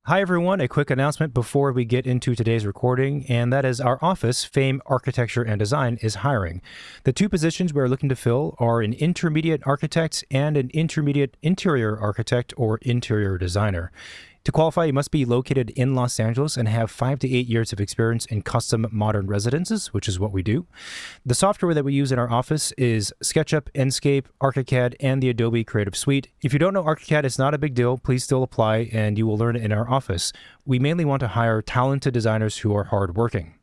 Hi, everyone. A quick announcement before we get into today's recording, and that is our office, Fame Architecture and Design, is hiring. The two positions we're looking to fill are an intermediate architect and an intermediate interior architect or interior designer. To qualify, you must be located in Los Angeles and have 5 to 8 years of experience in custom modern residences, which is what we do. The software that we use in our office is SketchUp, Enscape, ArchiCAD, and the Adobe Creative Suite. If you don't know ArchiCAD, it's not a big deal. Please still apply, and you will learn it in our office. We mainly want to hire talented designers who are hardworking.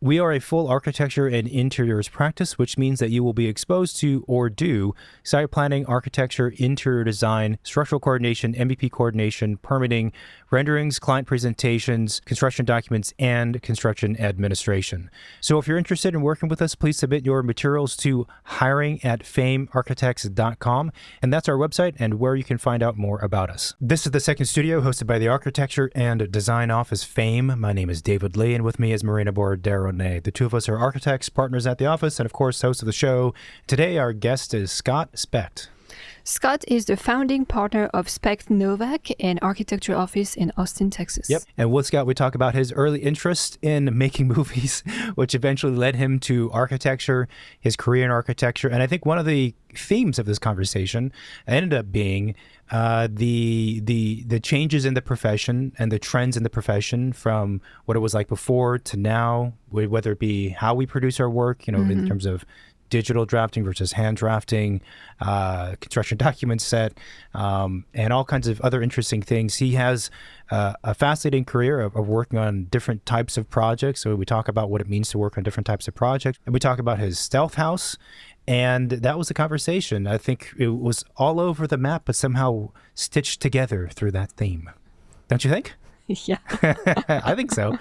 We are a full architecture and interiors practice, which means that you will be exposed to or do site planning, architecture, interior design, structural coordination, MVP coordination, permitting, renderings, client presentations, construction documents, and construction administration. So if you're interested in working with us, please submit your materials to hiring@famearchitects.com, and that's our website and where you can find out more about us. This is the second studio hosted by the Architecture and Design Office Fame. My name is David Lee, and with me is Marina Bordero. The two of us are architects, partners at the office, and of course, hosts of the show. Today, our guest is Scott Specht. Scott is the founding partner of Specht Novak, an architecture office in Austin, Texas. Yep. And with Scott, we talk about his early interest in making movies, which eventually led him to architecture, his career in architecture. And I think one of the themes of this conversation ended up being the changes in the profession and the trends in the profession from what it was like before to now, whether it be how we produce our work, in terms of digital drafting versus hand drafting, construction document set, and all kinds of other interesting things. He has a fascinating career of working on different types of projects. So we talk about what it means to work on different types of projects. And we talk about his stealth house. And that was the conversation. I think it was all over the map, but somehow stitched together through that theme. Don't you think? Yeah. I think so.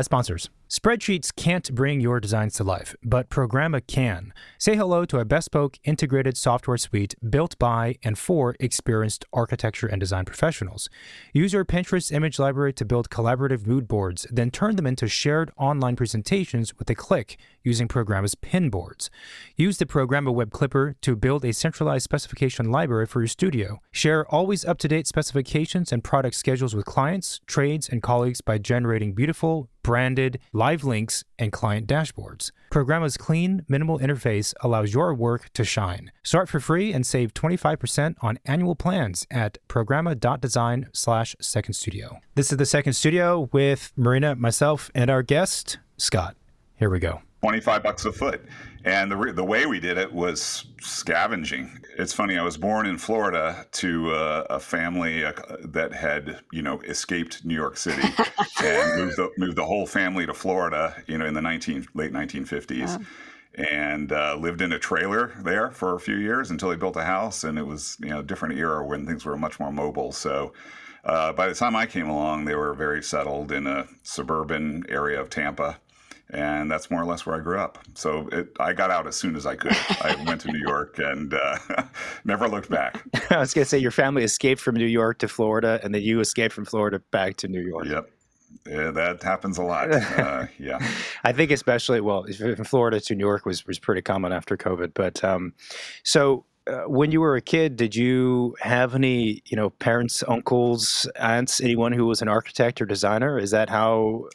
Sponsors. Spreadsheets can't bring your designs to life, but Programma can. Say hello to a bespoke integrated software suite built by and for experienced architecture and design professionals. Use your Pinterest image library to build collaborative mood boards, then turn them into shared online presentations with a click using Programma's pin boards. Use the Programma Web Clipper to build a centralized specification library for your studio. Share always up-to-date specifications and product schedules with clients, trades, and colleagues by generating beautiful, branded, live links, and client dashboards. Programma's clean, minimal interface allows your work to shine. Start for free and save 25% on annual plans at programma.design/second studio. This is the second studio with Marina, myself, and our guest, Scott. Here we go. $25 a foot. And the way we did it was scavenging. It's funny, I was born in Florida to a family that had, escaped New York City and moved the whole family to Florida, in the late 1950s. Wow. And lived in a trailer there for a few years until he built a house. And it was, a different era when things were much more mobile. So by the time I came along, they were very settled in a suburban area of Tampa. And that's more or less where I grew up. So I got out as soon as I could. I went to New York and never looked back. I was going to say your family escaped from New York to Florida, and then you escaped from Florida back to New York. Yep. Yeah, that happens a lot. Yeah. I think especially, from Florida to New York was pretty common after COVID. But when you were a kid, did you have any, parents, uncles, aunts, anyone who was an architect or designer? Is that how...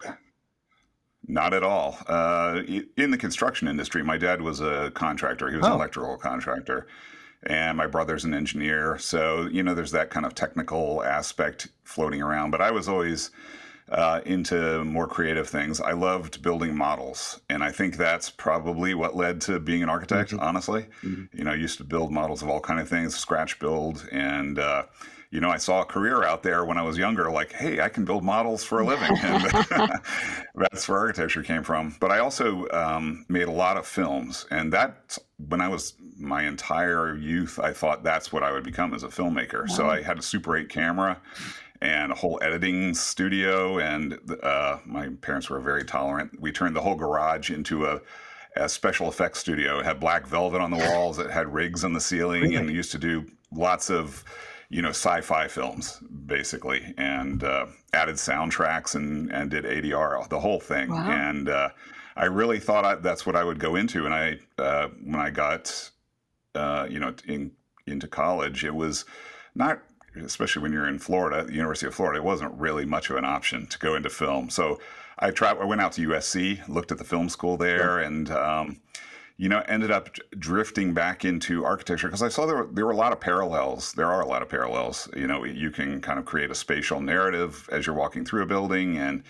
Not at all. In the construction industry, my dad was a contractor. He was an electrical contractor. And my brother's an engineer. So, there's that kind of technical aspect floating around. But I was always into more creative things. I loved building models. And I think that's probably what led to being an architect, honestly. Mm-hmm. I used to build models of all kinds of things, scratch build. And, I saw a career out there when I was younger, like, hey, I can build models for a living. And that's where architecture came from. But I also made a lot of films. And that's when I was my entire youth, I thought that's what I would become as a filmmaker. Wow. So I had a Super 8 camera and a whole editing studio. And my parents were very tolerant. We turned the whole garage into a special effects studio. It had black velvet on the walls. It had rigs on the ceiling. Really? And we used to do lots of sci-fi films, basically, and added soundtracks and did ADR, the whole thing. Wow. And I really thought that's what I would go into. And I, when I got, into college, it was not especially when you're in Florida, the University of Florida, it wasn't really much of an option to go into film. So I went out to USC, looked at the film school there, and ended up drifting back into architecture because I saw there were a lot of parallels. There are a lot of parallels. You can kind of create a spatial narrative as you're walking through a building, and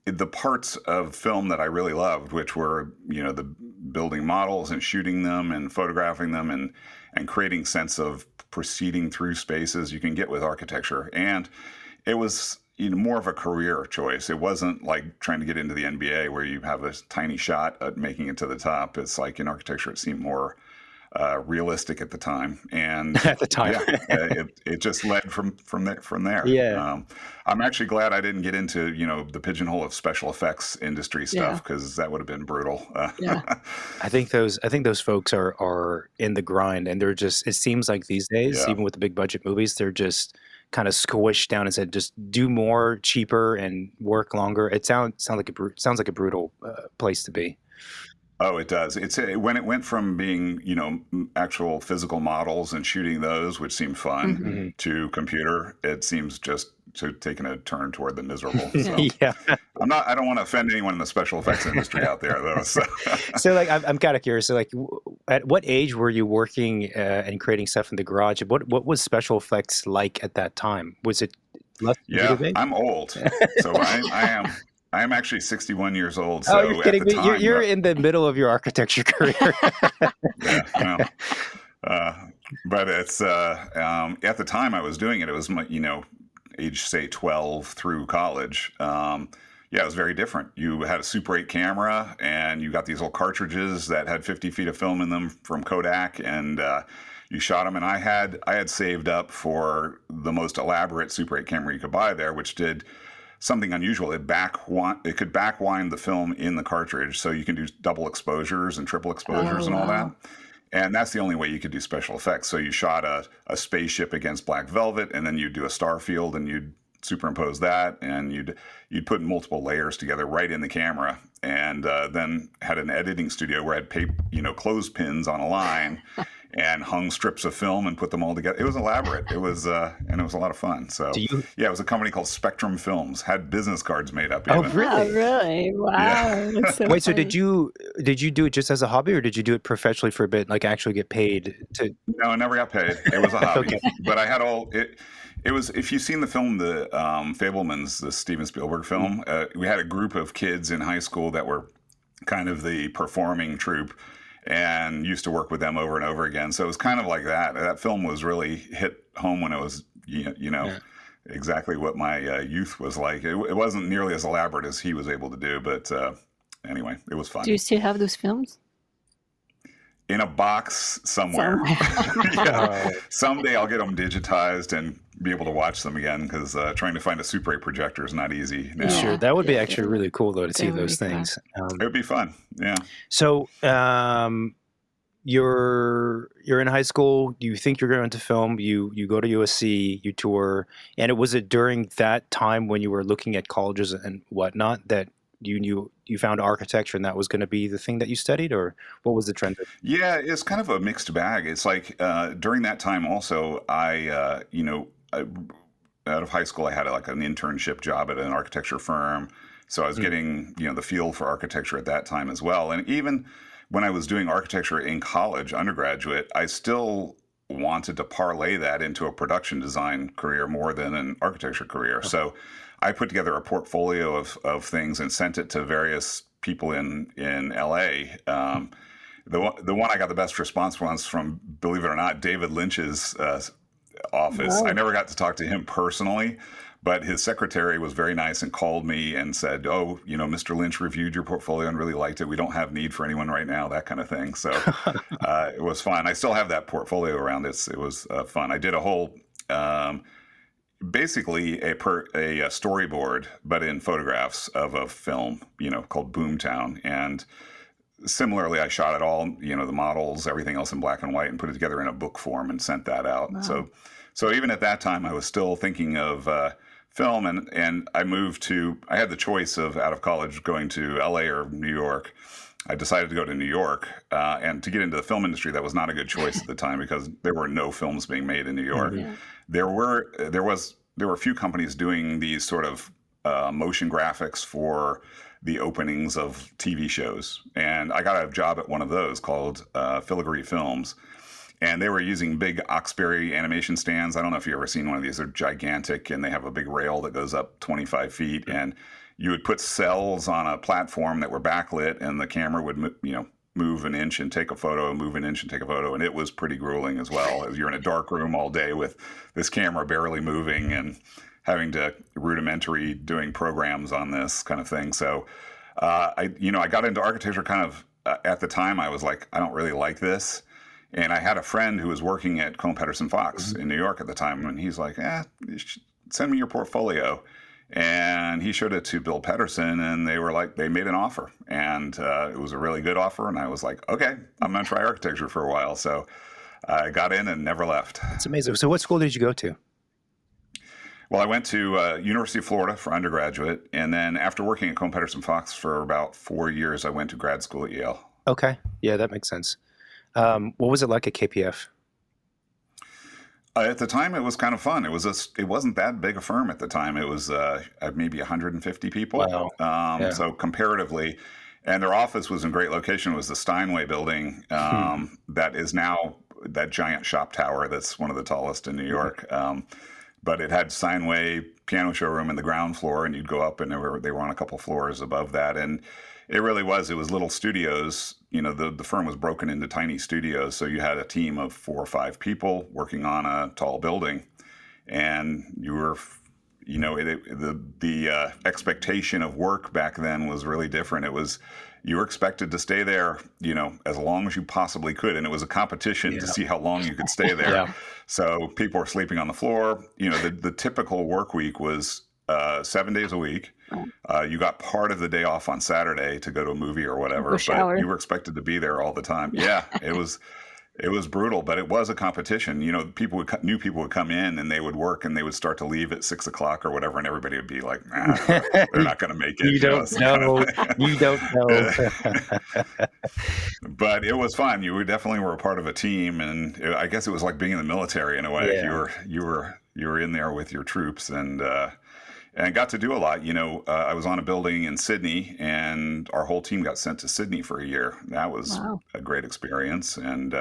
the parts of film that I really loved, which were the building models and shooting them and photographing them and creating sense of proceeding through spaces, you can get with architecture. And it was more of a career choice. It wasn't like trying to get into the NBA where you have a tiny shot at making it to the top. It's like in architecture, it seemed more realistic at the time. And at the time, it just led from there. Yeah. I'm actually glad I didn't get into the pigeonhole of special effects industry stuff, because that would have been brutal. I think those folks are in the grind, and they're just. It seems like these days, even with the big budget movies, they're just kind of squished down and said, just do more, cheaper, and work longer. It sounds like a brutal place to be. Oh, it does. It's when it went from being, actual physical models and shooting those, which seemed fun, to computer, it seems just to taking a turn toward the miserable. So I don't want to offend anyone in the special effects industry out there, though. So like, I'm kind of curious. So like, at what age were you working and creating stuff in the garage? What was special effects like at that time? Was it less? Yeah, I'm old, so I am actually 61 years old. So you're kidding me? You're in the middle of your architecture career. But it's at the time I was doing it. It was age say 12 through college. It was very different. You had a Super 8 camera, and you got these little cartridges that had 50 feet of film in them from Kodak, and you shot them. And I had saved up for the most elaborate Super 8 camera you could buy there, which did something unusual. It could backwind the film in the cartridge, so you can do double exposures and triple exposures and all that. And that's the only way you could do special effects. So you shot a spaceship against black velvet, and then you'd do a star field, and you'd superimpose that, and you'd put multiple layers together right in the camera, and then had an editing studio where I had clothespins on a line and hung strips of film and put them all together. It was elaborate. It was and it was a lot of fun. So it was a company called Spectrum Films. Had business cards made up. Oh, even. really? Oh, really? Wow. Yeah. That's so Wait, so funny. did you do it just as a hobby, or did you do it professionally for a bit, like actually get paid to? No, I never got paid. It was a hobby. Okay. But I had it was, if you've seen the film, the Fabelmans, the Steven Spielberg film, we had a group of kids in high school that were kind of the performing troupe, and used to work with them over and over again. So it was kind of like that. That film was really hit home when it was, exactly what my youth was like. It wasn't nearly as elaborate as he was able to do, but anyway, it was fun. Do you still have those films? In a box somewhere. Someday I'll get them digitized and be able to watch them again, because trying to find a Super 8 projector is not easy now. Sure, that would be actually really cool though to see That would those be fun. things. It would be fun. Yeah. So you're in high school. You think you're going to film. You go to USC. You tour. And was it during that time when you were looking at colleges and whatnot that you found architecture and that was going to be the thing that you studied, or what was the trend? Yeah, it's kind of a mixed bag. It's like during that time also, out of high school, I had like an internship job at an architecture firm. So I was getting, the feel for architecture at that time as well. And even when I was doing architecture in college, undergraduate, I still wanted to parlay that into a production design career more than an architecture career. Okay. So I put together a portfolio of things and sent it to various people in LA. The one I got the best response was from, believe it or not, David Lynch's office. Wow. I never got to talk to him personally, but his secretary was very nice and called me and said, "Oh, Mr. Lynch reviewed your portfolio and really liked it. We don't have need for anyone right now," that kind of thing. So it was fun. I still have that portfolio around. It was fun. I did a whole, basically a storyboard, but in photographs of a film, called Boomtown. And similarly, I shot it all, the models, everything else in black and white, and put it together in a book form and sent that out. Wow. So even at that time, I was still thinking of film, and I had the choice of, out of college, going to LA or New York. I decided to go to New York, and to get into the film industry, that was not a good choice at the time because there were no films being made in New York. There were a few companies doing these sort of motion graphics for the openings of TV shows, and I got a job at one of those called Filigree Films, and they were using big Oxbury animation stands. I don't know if you've ever seen one of these. They're gigantic, and they have a big rail that goes up 25 feet, and you would put cells on a platform that were backlit, and the camera would, move an inch and take a photo, move an inch and take a photo, and it was pretty grueling as well. As you're in a dark room all day with this camera barely moving and having to rudimentary doing programs on this kind of thing. So, I got into architecture kind of at the time. I was like, I don't really like this. And I had a friend who was working at Cohn Pedersen Fox in New York at the time, and he's like, send me your portfolio. And he showed it to Bill Pedersen, and they made an offer, and it was a really good offer. And I was like, okay, I'm going to try architecture for a while. So I got in and never left. That's amazing. So what school did you go to? Well, I went to University of Florida for undergraduate, and then after working at Cohn Pedersen Fox for about 4 years, I went to grad school at Yale. Okay, yeah, that makes sense. What was it like at KPF? At the time, it was kind of fun. It wasn't that big a firm at the time. It was maybe 150 people. Wow. Yeah. So comparatively, and their office was in a great location. It was the Steinway building that is now that giant shop tower that's one of the tallest in New York. But it had Steinway piano showroom in the ground floor, and you'd go up, and they were on a couple floors above that. And it was little studios. The firm was broken into tiny studios. So you had a team of 4 or 5 people working on a tall building. And you were, the expectation of work back then was really different. You were expected to stay there, as long as you possibly could. And it was a competition to see how long you could stay there. Yeah. So people were sleeping on the floor. The typical work week was 7 days a week. You got part of the day off on Saturday to go to a movie or whatever, but you were expected to be there all the time. Yeah, it was brutal, but it was a competition. New people would come in and they would work, and they would start to leave at 6 o'clock or whatever, and everybody would be like, they're not going to make it. You don't know. You don't know. But it was fun. You definitely were a part of a team, and I guess it was like being in the military in a way. Yeah. You were in there with your troops, and got to do a lot. I was on a building in Sydney, and our whole team got sent to Sydney for a year. That was a great experience. And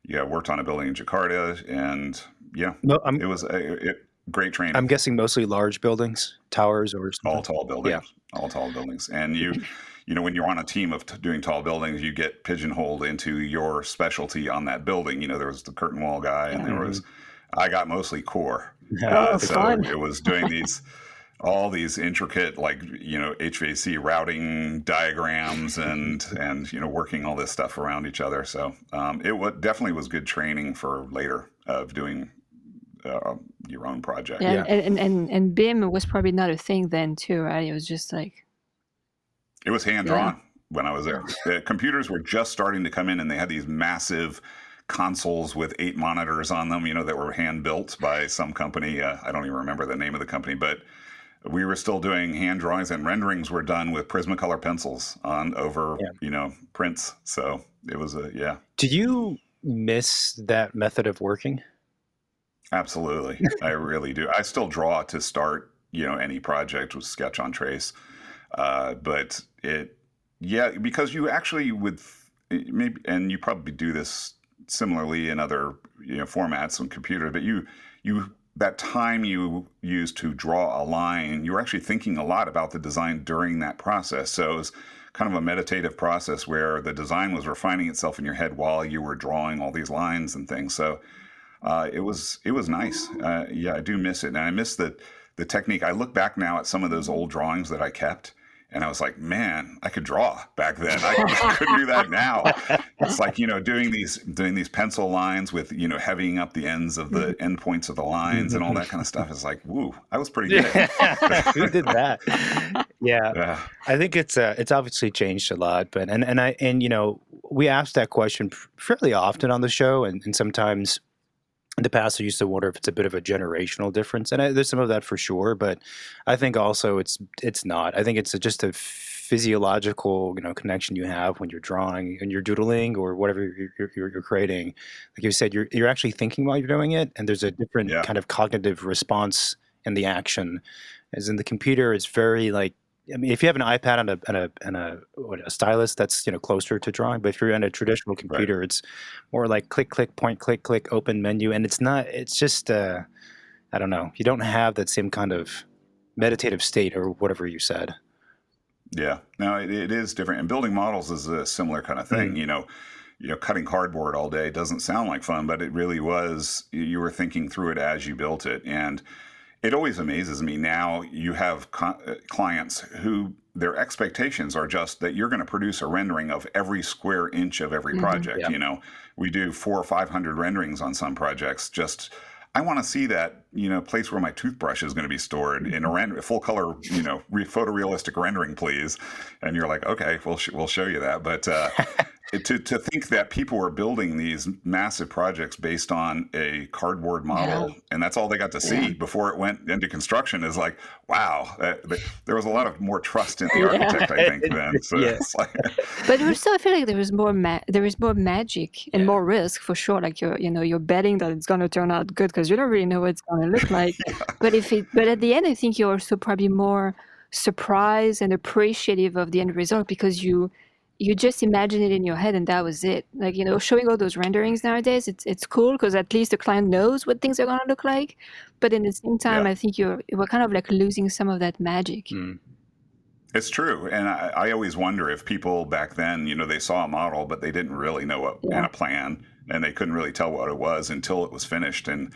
worked on a building in Jakarta, and it was great training. I'm guessing mostly large buildings, towers, or something. All tall buildings. Yeah. All tall buildings. And when you're on a team of doing tall buildings, you get pigeonholed into your specialty on that building. There was the curtain wall guy, and I got mostly core. So fun. It was doing all these intricate, HVAC routing diagrams and working all this stuff around each other. So it definitely was good training for later of doing your own project. Yeah. And BIM was probably not a thing then too, right? It was just like... It was hand-drawn when I was there. The computers were just starting to come in, and they had these massive consoles with 8 monitors on them, that were hand-built by some company. I don't even remember the name of the company, but we were still doing hand drawings, and renderings were done with Prismacolor pencils over prints. So it was Do you miss that method of working? Absolutely. I really do. I still draw to start, any project with sketch on trace. But because you actually maybe, and you probably do this similarly in other formats on computer, but you that time you use to draw a line, you're actually thinking a lot about the design during that process. So it was kind of a meditative process where the design was refining itself in your head while you were drawing all these lines and things. So it was nice. I do miss it, and I miss the technique. I look back now at some of those old drawings that I kept, and I was like, man, I could draw back then. I couldn't do that now. It's like, doing these pencil lines with, heavying up the ends of the end points of the lines and all that kind of stuff. It's like, woo, I was pretty good. Who did that? Yeah. I think it's obviously changed a lot, but, we asked that question fairly often on the show, and sometimes in the past, I used to wonder if it's a bit of a generational difference, and there's some of that for sure. But I think also it's not. I think it's just a physiological, connection you have when you're drawing and you're doodling or whatever you're creating. Like you said, you're actually thinking while you're doing it, and there's a different kind of cognitive response in the action. As in the computer, it's very like, I mean, if you have an iPad and a stylus, that's closer to drawing. But if you're on a traditional computer, it's more like click, click, point, click, click, open menu, and it's not. It's just I don't know. You don't have that same kind of meditative state or whatever you said. Yeah, no, it is different. And building models is a similar kind of thing. Cutting cardboard all day doesn't sound like fun, but it really was. You were thinking through it as you built it, and it always amazes me. Now you have clients who their expectations are just that you're going to produce a rendering of every square inch of every project. Yeah. We do 400 or 500 renderings on some projects. Just I want to see that place where my toothbrush is going to be stored in a full color photorealistic rendering, please. And you're like, okay, we'll show you that. But to think that people were building these massive projects based on a cardboard model, and that's all they got to see before it went into construction is like, wow, there was a lot of more trust in the architect, I think, then. So it's like, but also I feel like there is more magic and more risk for sure. Like you're betting that it's going to turn out good because you don't really know what it's going to look like. But at the end, I think you're also probably more surprised and appreciative of the end result because you just imagine it in your head and that was it. Like, showing all those renderings nowadays, it's cool because at least the client knows what things are going to look like. But in the same time, I think we're kind of like losing some of that magic. It's true. And I always wonder if people back then, they saw a model, but they didn't really know what and a plan, and they couldn't really tell what it was until it was finished. And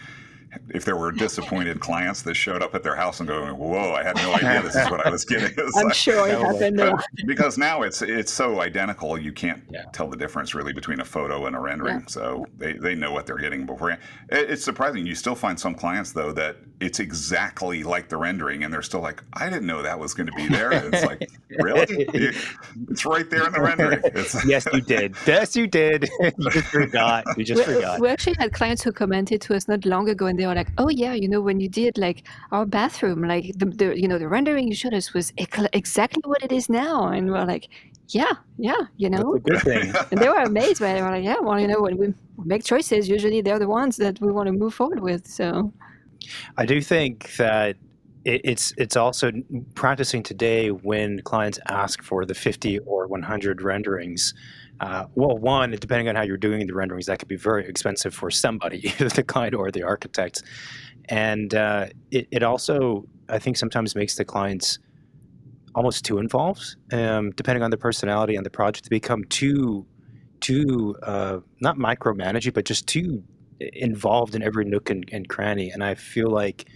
if there were disappointed clients that showed up at their house and going, whoa, I had no idea this is what I was getting. I'm sure it happened. Because now it's so identical, you can't tell the difference really between a photo and a rendering. Yeah. So they know what they're getting beforehand. It's surprising. You still find some clients, though, that it's exactly like the rendering, and they're still like, I didn't know that was going to be there. And it's like, really? It's right there in the rendering. Yes, you did. Yes, you did. You just forgot. We actually had clients who commented to us not long ago, and they were like, oh yeah, when you did like our bathroom, like the rendering you showed us was exactly what it is now. And we're like, yeah. That's a good thing. And they were amazed by it. We're like, yeah, well, when we make choices, usually they're the ones that we want to move forward with. So I do think that it's also practicing today when clients ask for the 50 or 100 renderings. One, depending on how you're doing the renderings, that could be very expensive for somebody, the client or the architect. And it also, I think, sometimes makes the clients almost too involved, depending on the personality and the project, to become too not micromanaging, but just too involved in every nook and cranny. And I feel like,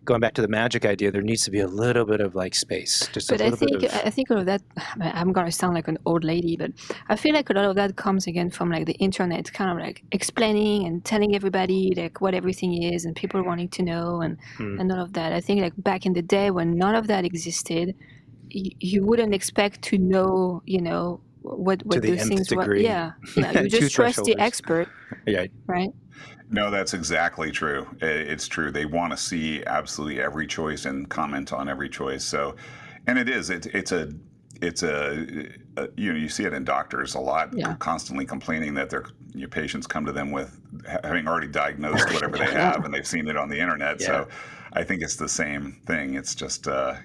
going back to the magic idea, there needs to be a little bit of like space. I think all of that, I'm going to sound like an old lady, but I feel like a lot of that comes again from like the internet, kind of like explaining and telling everybody like what everything is and people wanting to know and all of that. I think like back in the day when none of that existed, you wouldn't expect to know, what those things were. Yeah. You just trust the expert. Yeah. Right. No, that's exactly true. It's true. They want to see absolutely every choice and comment on every choice. So, and it is. It's a you see it in doctors a lot, constantly complaining that your patients come to them with having already diagnosed whatever they have, and they've seen it on the internet. Yeah. So, I think it's the same thing. It's just the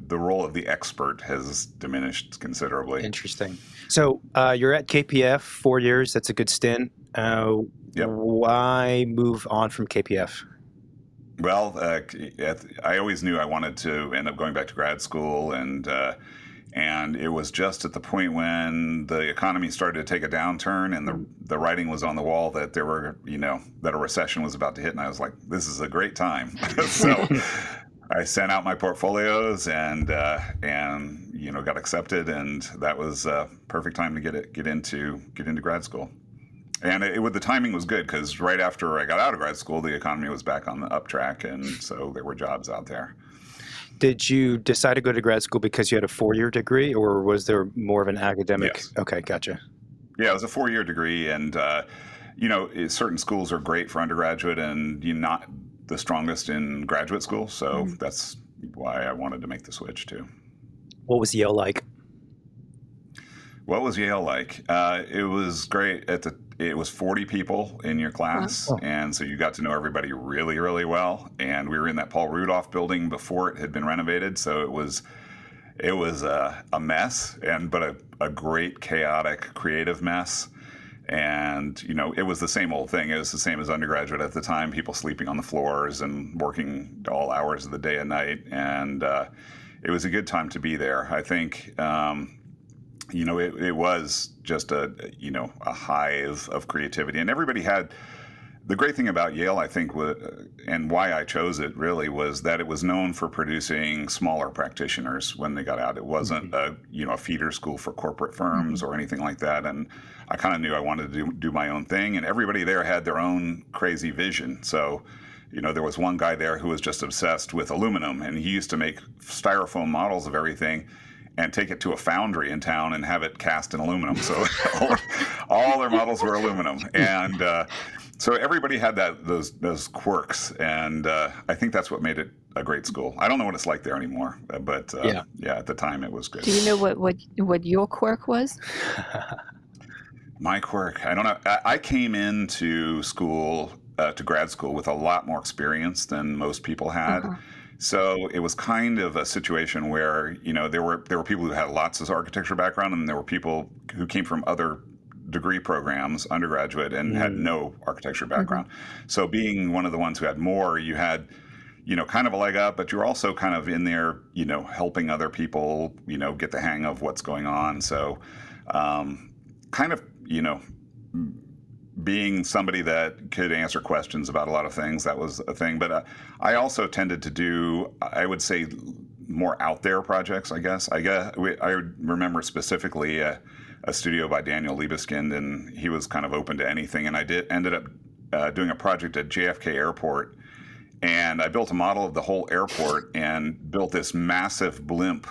role of the expert has diminished considerably. Interesting. So you're at KPF 4 years. That's a good stint. Yep. Why move on from KPF? Well, I always knew I wanted to end up going back to grad school, and it was just at the point when the economy started to take a downturn, and the writing was on the wall that there were, that a recession was about to hit, and I was like, this is a great time. So I sent out my portfolios and got accepted, and that was a perfect time to get into grad school. And the timing was good because right after I got out of grad school, the economy was back on the up track, and so there were jobs out there. Did you decide to go to grad school because you had a 4-year degree, or was there more of an academic? Yes. Okay, gotcha. Yeah, it was a 4-year degree, and certain schools are great for undergraduate, and you're not the strongest in graduate school, so that's why I wanted to make the switch too. What was Yale like? What was Yale like? It was great. It was 40 people in your class, Wow. and so you got to know everybody really, really well. And we were in that Paul Rudolph building before it had been renovated, so it was a mess, but a great, chaotic, creative mess. And it was the same old thing. It was the same as undergraduate at the time. People sleeping on the floors and working all hours of the day and night, and it was a good time to be there. I think. It was just a hive of creativity, and everybody had. The great thing about Yale, I think, and why I chose it really was that it was known for producing smaller practitioners when they got out. It wasn't a feeder school for corporate firms or anything like that. And I kind of knew I wanted to do my own thing, and everybody there had their own crazy vision. So, there was one guy there who was just obsessed with aluminum, and he used to make styrofoam models of everything and take it to a foundry in town and have it cast in aluminum. So all their models were aluminum. And so everybody had those quirks. And I think that's what made it a great school. I don't know what it's like there anymore, but yeah, at the time it was good. Do you know what your quirk was? My quirk? I don't know. I came into school, to grad school, with a lot more experience than most people had. Uh-huh. So it was kind of a situation where, there were people who had lots of architecture background, and there were people who came from other degree programs, undergraduate, and had no architecture background. So being one of the ones who had more, you had, kind of a leg up, but you're also kind of in there, helping other people, get the hang of what's going on. So kind of, being somebody that could answer questions about a lot of things, that was a thing. But I also tended to do, I would say, more out there projects, I guess. I remember specifically a studio by Daniel Liebeskind, and he was kind of open to anything. And I ended up doing a project at JFK Airport, and I built a model of the whole airport and built this massive blimp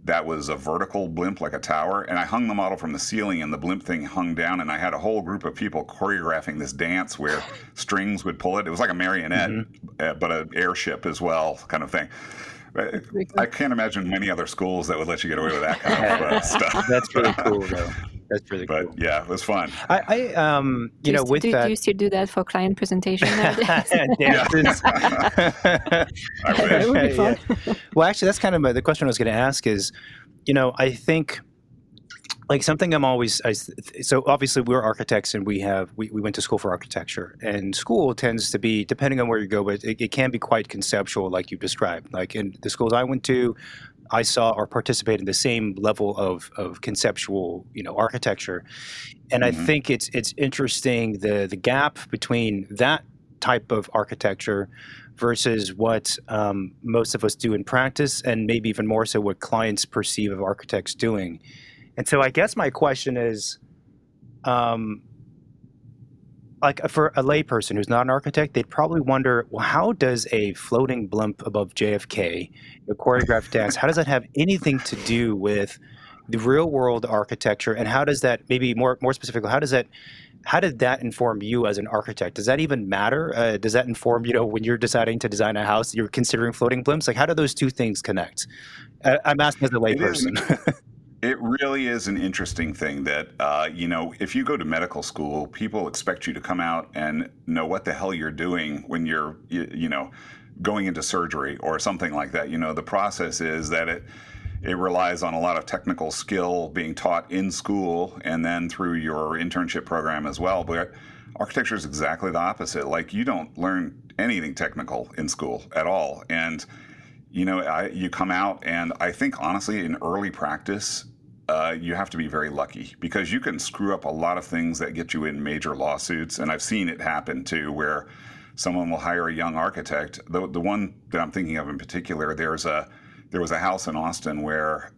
that was a vertical blimp, like a tower, and I hung the model from the ceiling, and the blimp thing hung down, and I had a whole group of people choreographing this dance where strings would pull it. It was like a marionette, but an airship as well, kind of thing. I can't imagine many other schools that would let you get away with that kind of stuff. That's really cool, though. That's really cool. But yeah, it was fun. Do you still do that for client presentation nowadays? Dances. I wish. It would be fun. Yeah. Well, actually, that's kind of the question I was going to ask is, I think like something so obviously we're architects, and we went to school for architecture, and school tends to be, depending on where you go, but it can be quite conceptual, like you described. Like in the schools I went to, I saw or participated in the same level of conceptual, architecture. And I think it's interesting the gap between that type of architecture versus what most of us do in practice, and maybe even more so what clients perceive of architects doing. And so I guess my question is, like for a layperson who's not an architect, they'd probably wonder, well, how does a floating blimp above JFK, a choreographed dance, how does that have anything to do with the real world architecture? And how does that, maybe more specifically, how did that inform you as an architect? Does that even matter? Does that inform, when you're deciding to design a house, you're considering floating blimps? Like, how do those two things connect? I'm asking as a layperson. It really is an interesting thing that, if you go to medical school, people expect you to come out and know what the hell you're doing when you're, going into surgery or something like that. The process is that it relies on a lot of technical skill being taught in school and then through your internship program as well. But architecture is exactly the opposite. Like, you don't learn anything technical in school at all. And you come out, and I think, honestly, in early practice, you have to be very lucky, because you can screw up a lot of things that get you in major lawsuits. And I've seen it happen, too, where someone will hire a young architect. The one that I'm thinking of in particular, there was a house in Austin where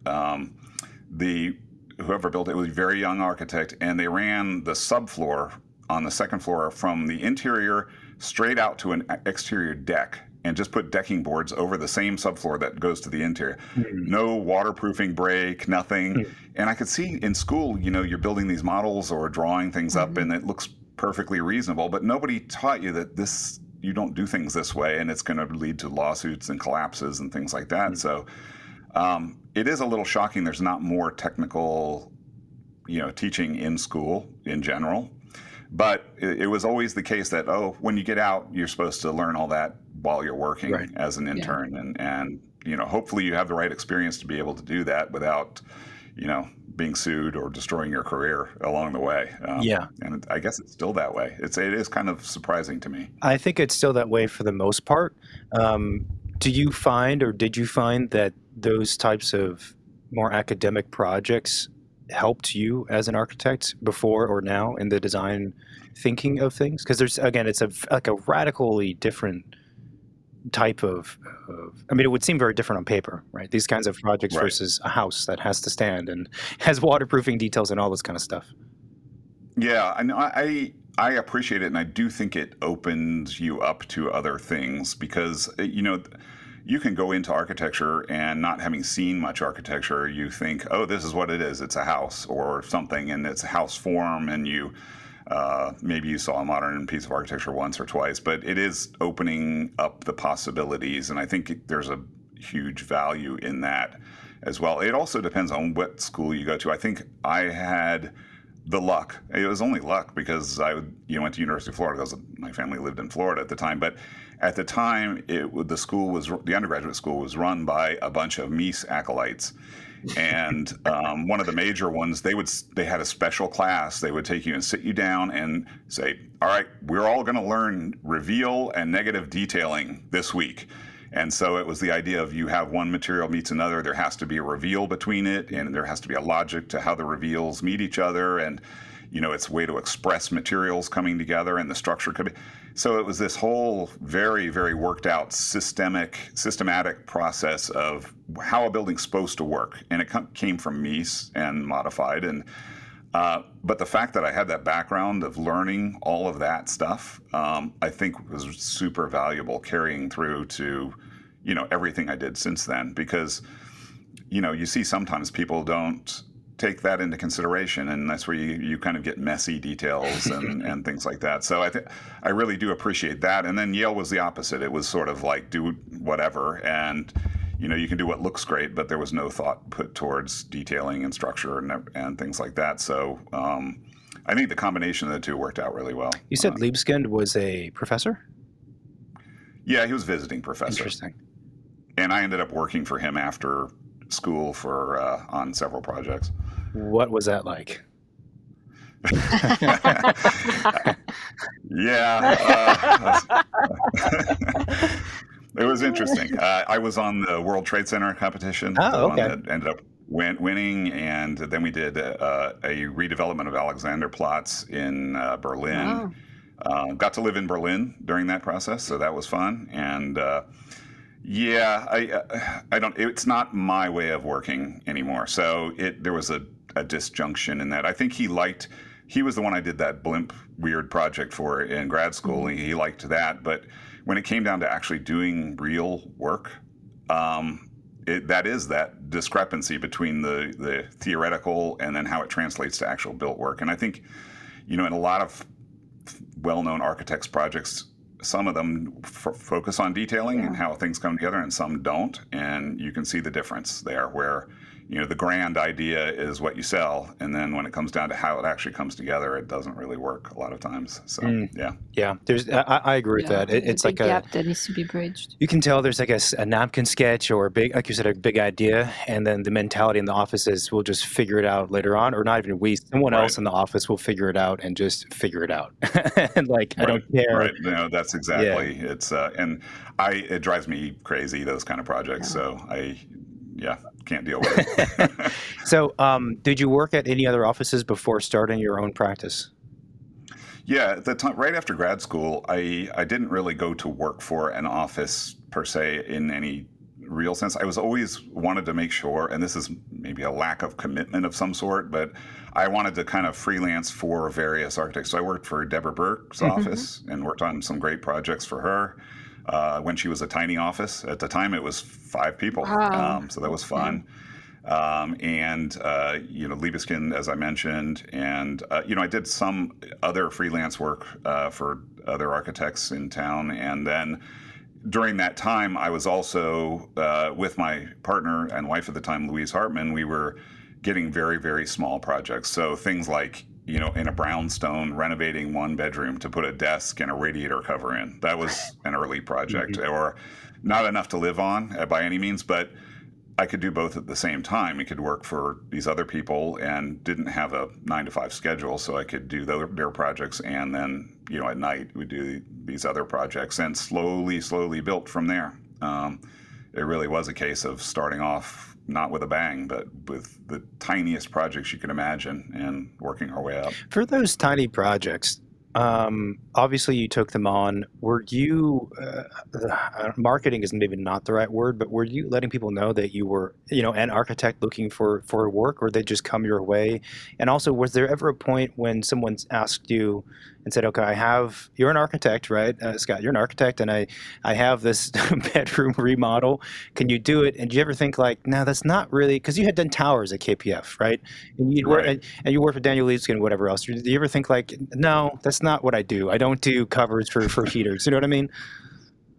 whoever built it was a very young architect, and they ran the subfloor on the second floor from the interior straight out to an exterior deck, and just put decking boards over the same subfloor that goes to the interior. No waterproofing break, nothing. And I could see in school, you're building these models or drawing things up, and it looks perfectly reasonable, but nobody taught you that you don't do things this way, and it's going to lead to lawsuits and collapses and things like that. So It is a little shocking. There's not more technical, teaching in school in general. But it was always the case that, when you get out, you're supposed to learn all that while you're working as an intern. And hopefully you have the right experience to be able to do that without, being sued or destroying your career along the way. And I guess it's still that way. It is kind of surprising to me. I think it's still that way for the most part. Do you find, or did you find that those types of more academic projects helped you as an architect before or now in the design thinking of things? Because it's like a radically different type of I mean, it would seem very different on paper, right? These kinds of projects versus a house that has to stand and has waterproofing details and all this kind of stuff. Yeah, I know. I appreciate it, and I do think it opens you up to other things because, you can go into architecture and not having seen much architecture, you think, this is what it is. It's a house or something, and it's a house form, and maybe you saw a modern piece of architecture once or twice, but it is opening up the possibilities, and I think there's a huge value in that as well. It also depends on what school you go to. I think I had the luck. It was only luck because I went to University of Florida because my family lived in Florida at the time. But at the time, the undergraduate school was run by a bunch of Mies acolytes. And one of the major ones, they had a special class. They would take you and sit you down and say, all right, we're all going to learn reveal and negative detailing this week. And so it was the idea of you have one material meets another, there has to be a reveal between it, and there has to be a logic to how the reveals meet each other, and it's a way to express materials coming together, and the structure could be. So it was this whole very, very worked out systematic process of how a building's supposed to work, and it came from Mies and modified. And but the fact that I had that background of learning all of that stuff, I think was super valuable carrying through to, everything I did since then. Because, you see sometimes people don't take that into consideration, and that's where you kind of get messy details and things like that. So I really do appreciate that. And then Yale was the opposite. It was sort of like do whatever, and you can do what looks great, but there was no thought put towards detailing and structure and things like that. So I think the combination of the two worked out really well. You said Libeskind was a professor? Yeah, he was a visiting professor. Interesting. And I ended up working for him after school on several projects. What was that like? It was interesting. I was on the World Trade Center competition, the one that ended up winning, and then we did a redevelopment of Alexanderplatz in Berlin. Wow. Got to live in Berlin during that process, so that was fun. And I don't. It's not my way of working anymore. So there was a disjunction in that. I think he was the one I did that blimp weird project for in grad school. Mm-hmm. He liked that, but when it came down to actually doing real work, that is that discrepancy between the theoretical and then how it translates to actual built work. And I think, in a lot of well-known architects' projects, some of them focus on detailing and how things come together, and some don't. And you can see the difference there, where the grand idea is what you sell, and then when it comes down to how it actually comes together, it doesn't really work a lot of times. So yeah. I agree with that. It's like a gap that needs to be bridged. You can tell there's like a napkin sketch or a big, like you said, a big idea, and then the mentality in the office is we'll just figure it out later on, or not even someone else in the office will figure it out and just figure it out. And I don't care. Right. No, that's exactly. Yeah. It's it drives me crazy, those kind of projects. Yeah. So I can't deal with it. So did you work at any other offices before starting your own practice? Yeah, at the time, right after grad school, I didn't really go to work for an office per se in any real sense. I was always wanted to make sure, and this is maybe a lack of commitment of some sort, but I wanted to kind of freelance for various architects. So I worked for Deborah Burke's office and worked on some great projects for her. When she was a tiny office. At the time, it was 5 people, so that was fun. Libeskind, as I mentioned, and I did some other freelance work for other architects in town, and then during that time, I was also with my partner and wife at the time, Louise Hartman. We were getting very, very small projects. So things like, in a brownstone, renovating one bedroom to put a desk and a radiator cover in. That was an early project, or not enough to live on by any means, but I could do both at the same time. I could work for these other people and didn't have a 9-to-5 schedule, so I could do their projects, and then, at night we'd do these other projects, and slowly built from there. It really was a case of starting off not with a bang, but with the tiniest projects you can imagine and working our way up. For those tiny projects, obviously you took them on. Were you, marketing is maybe not the right word, but were you letting people know that you were, an architect looking for work, or they just come your way? And also, was there ever a point when someone asked you and said, okay, you're an architect, right? Scott, you're an architect, and I have this bedroom remodel. Can you do it? And did you ever think like, no, that's not really, because you had done towers at KPF, right? And you worked with Daniel Liebskin and whatever else. Did you ever think like, no, that's not what I do. I don't do covers for heaters. You know what I mean?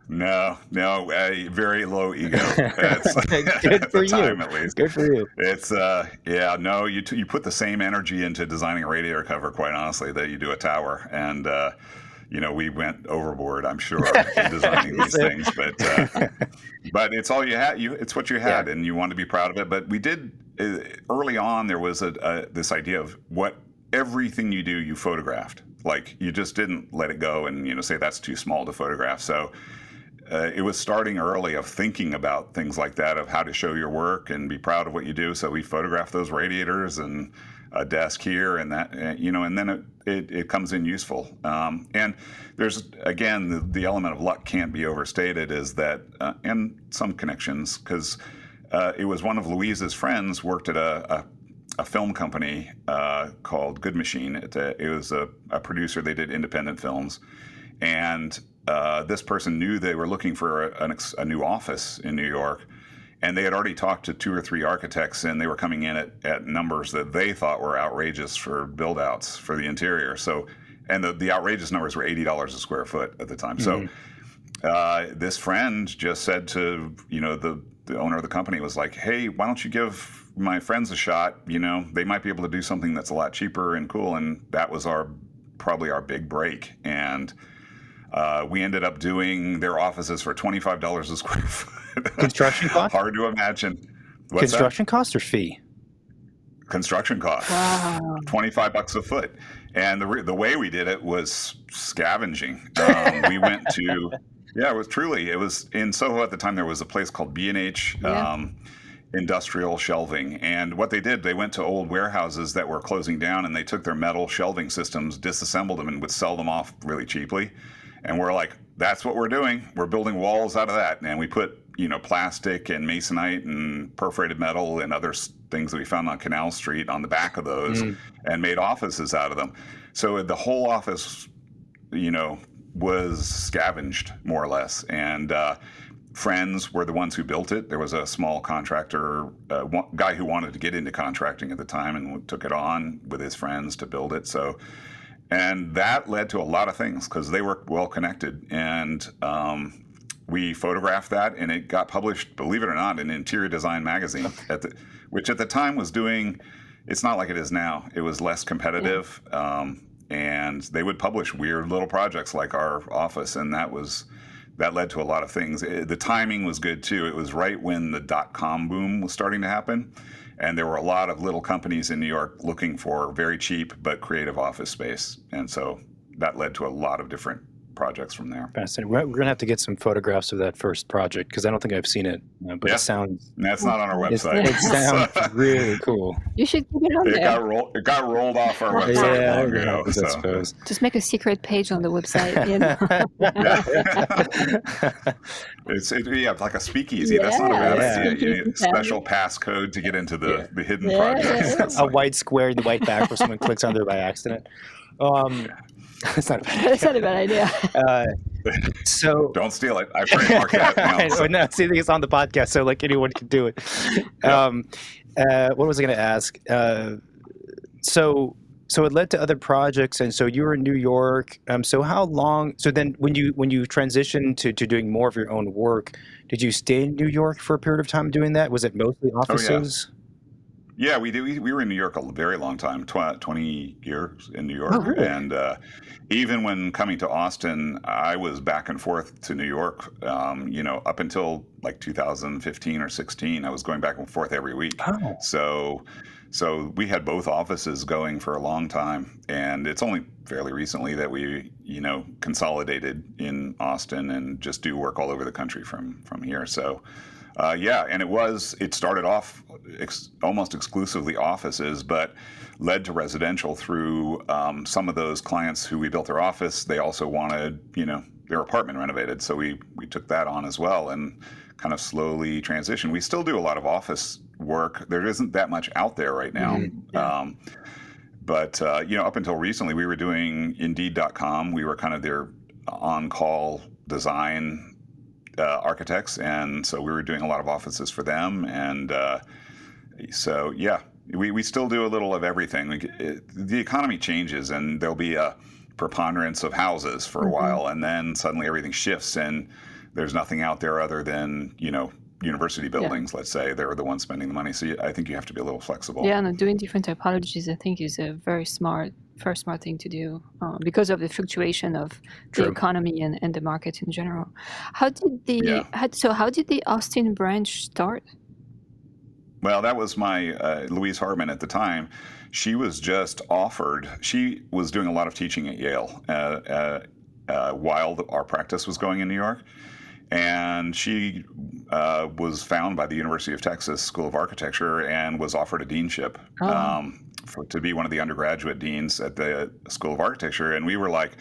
No, very low ego. That's, good for at the time, at least. Good for you. It's you put the same energy into designing a radiator cover, quite honestly, that you do a tower, and we went overboard, I'm sure, in designing these things. But it's all you had. It's what you had, and you want to be proud of it. But we did early on. There was this idea of everything you do, you photographed. Like, you just didn't let it go and say that's too small to photograph. So. It was starting early of thinking about things like that, of how to show your work and be proud of what you do. So we photographed those radiators and a desk here and that, and then it comes in useful. And there's, again, the element of luck can't be overstated, is that, and some connections, because it was one of Louise's friends worked at a film company called Good Machine. It was a producer. They did independent films. And this person knew they were looking for a new office in New York, and they had already talked to 2 or 3 architects, and they were coming in at numbers that they thought were outrageous for build-outs for the interior. So, and the outrageous numbers were $80 a square foot at the time. Mm-hmm. So this friend just said to, the owner of the company was like, hey, why don't you give my friends a shot? They might be able to do something that's a lot cheaper and cool. And that was probably our big break. And we ended up doing their offices for $25 a square foot. Construction cost? Hard to imagine. What's construction cost or fee? Construction cost. Wow. $25 a foot. And the way we did it was scavenging. We went to, it was in Soho at the time. There was a place called B&H Industrial Shelving. And what they did, they went to old warehouses that were closing down, and they took their metal shelving systems, disassembled them, and would sell them off really cheaply. And we're like, that's what we're doing. We're building walls out of that. And we put, plastic and masonite and perforated metal and other things that we found on Canal Street on the back of those and made offices out of them. So the whole office, was scavenged more or less. And friends were the ones who built it. There was a small contractor, guy who wanted to get into contracting at the time and took it on with his friends to build it. And that led to a lot of things because they were well connected. And we photographed that, and it got published, believe it or not, in Interior Design magazine, which at the time was doing, it's not like it is now. It was less competitive. And they would publish weird little projects like our office. And that led to a lot of things. The timing was good too. It was right when the .com boom was starting to happen. And there were a lot of little companies in New York looking for very cheap but creative office space. And so that led to a lot of different projects from there. Fascinating. We're going to have to get some photographs of that first project because I don't think I've seen it. But it sounds... That's not on our website. It sounds really cool. You should keep it on there. It got rolled off our website long ago. I suppose. Just make a secret page on the website. It's like a speakeasy. That's not a bad idea. You need a special passcode to get into the hidden projects. A white square in the white back where someone clicks on there by accident. It's not a bad idea. So don't steal it. I trademarked that now. No, see, it's on the podcast, so like anyone can do it. What was I going to ask? So so it led to other projects, and so you were in New York. So how long? So then, when you transitioned to doing more of your own work, did you stay in New York for a period of time doing that? Was it mostly Oh yeah. offices? Yeah, we did. We were in New York a very long time, 20 years in New Oh, York. really? And even when coming to Austin, I was back and forth to New York, up until like 2015 or 16. I was going back and forth every week. Oh, So we had both offices going for a long time. And it's only fairly recently that we, consolidated in Austin and just do work all over the country from here. So yeah, and it started off almost exclusively offices, but led to residential through some of those clients who we built their office. They also wanted, their apartment renovated. So we took that on as well and kind of slowly transitioned. We still do a lot of office work. There isn't that much out there right now. But up until recently, we were doing Indeed.com. We were kind of their on-call design architects, and so we were doing a lot of offices for them. And so yeah, we still do a little of everything. The economy changes, and there'll be a preponderance of houses for a while, and then suddenly everything shifts, and there's nothing out there other than university buildings. Let's say they're the ones spending the money. So I think you have to be a little flexible. Yeah, and doing different typologies, I think, is a very smart thing to do because of the fluctuation of the economy and the market in general. How did the Austin branch start? Well, that was my Louise Hartman at the time. She was just offered. She was doing a lot of teaching at Yale while our practice was going in New York. And she was found by the University of Texas School of Architecture and was offered a deanship to be one of the undergraduate deans at the School of Architecture. And we were like,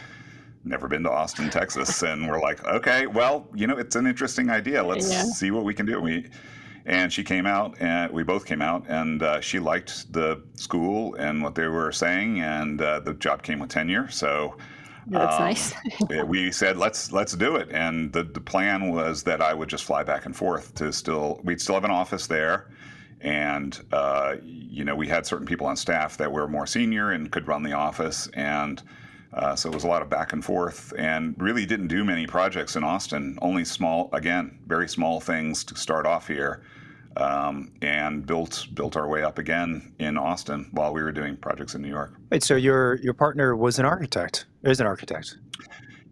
never been to Austin, Texas. And we're like, okay, well, it's an interesting idea. Let's see what we can do. And she came out, and we both came out, and she liked the school and what they were saying, and the job came with tenure. So that's nice. We said, let's do it. And the plan was that I would just fly back and forth we'd still have an office there. And, we had certain people on staff that were more senior and could run the office. And so it was a lot of back and forth, and really didn't do many projects in Austin, only very small things to start off here. And built our way up again in Austin while we were doing projects in New York. Wait, so your partner was an architect? Is an architect?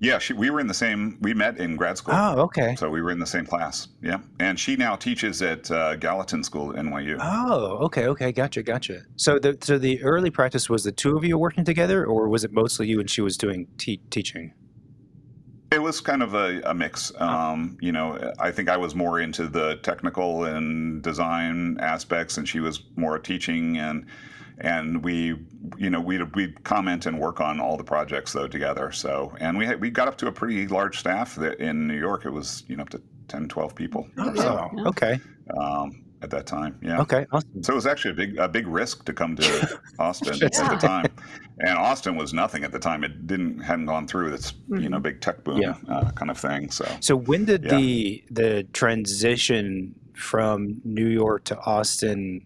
Yeah, we met in grad school. Oh, okay. So we were in the same class. Yeah, and she now teaches at Gallatin School at NYU. Oh, okay, gotcha. So the early practice was the two of you working together, or was it mostly you and she was doing teaching? It was kind of a mix. I think I was more into the technical and design aspects, and she was more teaching. And we'd comment and work on all the projects though together. So, and we got up to a pretty large staff in New York. It was up to 10, 12 people. Okay. At that time, yeah. Okay, awesome. So it was actually a big risk to come to Austin at the time, and Austin was nothing at the time. It hadn't gone through this big tech boom kind of thing. So when did the transition from New York to Austin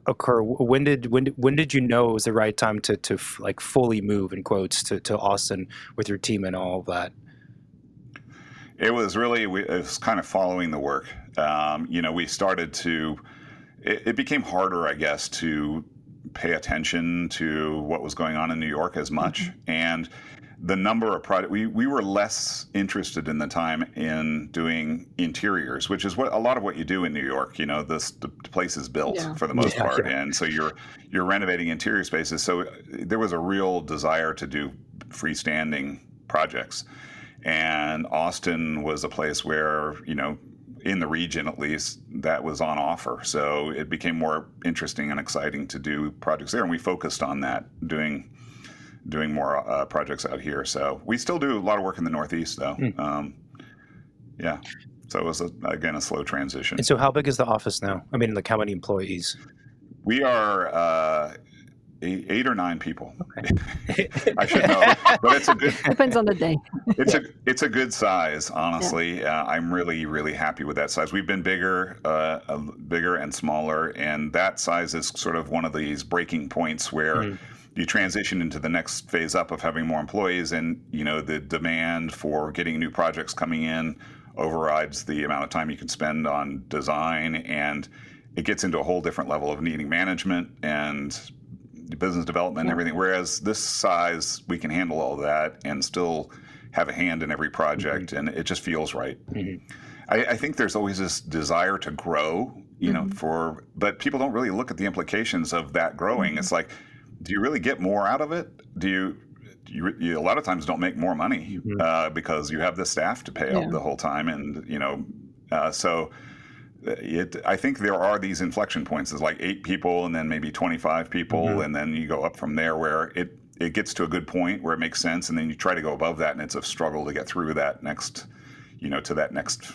occur? When did you know it was the right time to fully move, in quotes, to Austin with your team and all of that? It was kind of following the work. We started to, it became harder, I guess, to pay attention to what was going on in New York as much. And the number of projects, we were less interested in the time in doing interiors, which is a lot of what you do in New York. The place is built for the most part. Yeah. And so you're renovating interior spaces. So there was a real desire to do freestanding projects. And Austin was a place where, in the region at least, that was on offer. So it became more interesting and exciting to do projects there. And we focused on that, doing more projects out here. So we still do a lot of work in the Northeast, though. Yeah. So it was, again, a slow transition. And so how big is the office now? I mean, how many employees? We are... eight or nine people. Okay. I should know, but it's a good. Depends on the day. It's a good size, honestly. I'm really, really happy with that size. We've been bigger and smaller, and that size is sort of one of these breaking points where you transition into the next phase up of having more employees, and the demand for getting new projects coming in overrides the amount of time you can spend on design, and it gets into a whole different level of needing management and business development and everything. Whereas this size, we can handle all that and still have a hand in every project, and it just feels right. I think there's always this desire to grow, but people don't really look at the implications of that growing. It's like, do you really get more out of it? You a lot of times don't make more money because you have the staff to pay up the whole time, and so I think there are these inflection points. It's like 8 people, and then maybe 25 people, and then you go up from there where it gets to a good point where it makes sense, and then you try to go above that, and it's a struggle to get through that next, to that next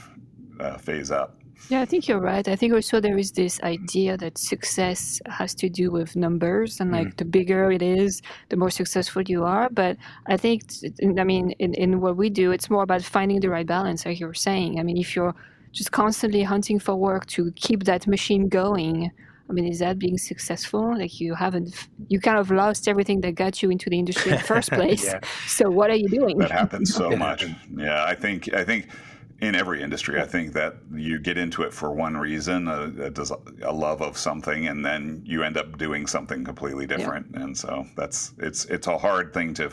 phase up. Yeah, I think you're right. I think also there is this idea that success has to do with numbers, and like the bigger it is, the more successful you are. But I think, in what we do, it's more about finding the right balance, like you were saying. I mean, if you're just constantly hunting for work to keep that machine going, is that being successful? Like you kind of lost everything that got you into the industry in the first place. So what are you doing? That happens so much. Yeah, I think in every industry, I think that you get into it for one reason, a love of something, and then you end up doing something completely different. And so it's a hard thing to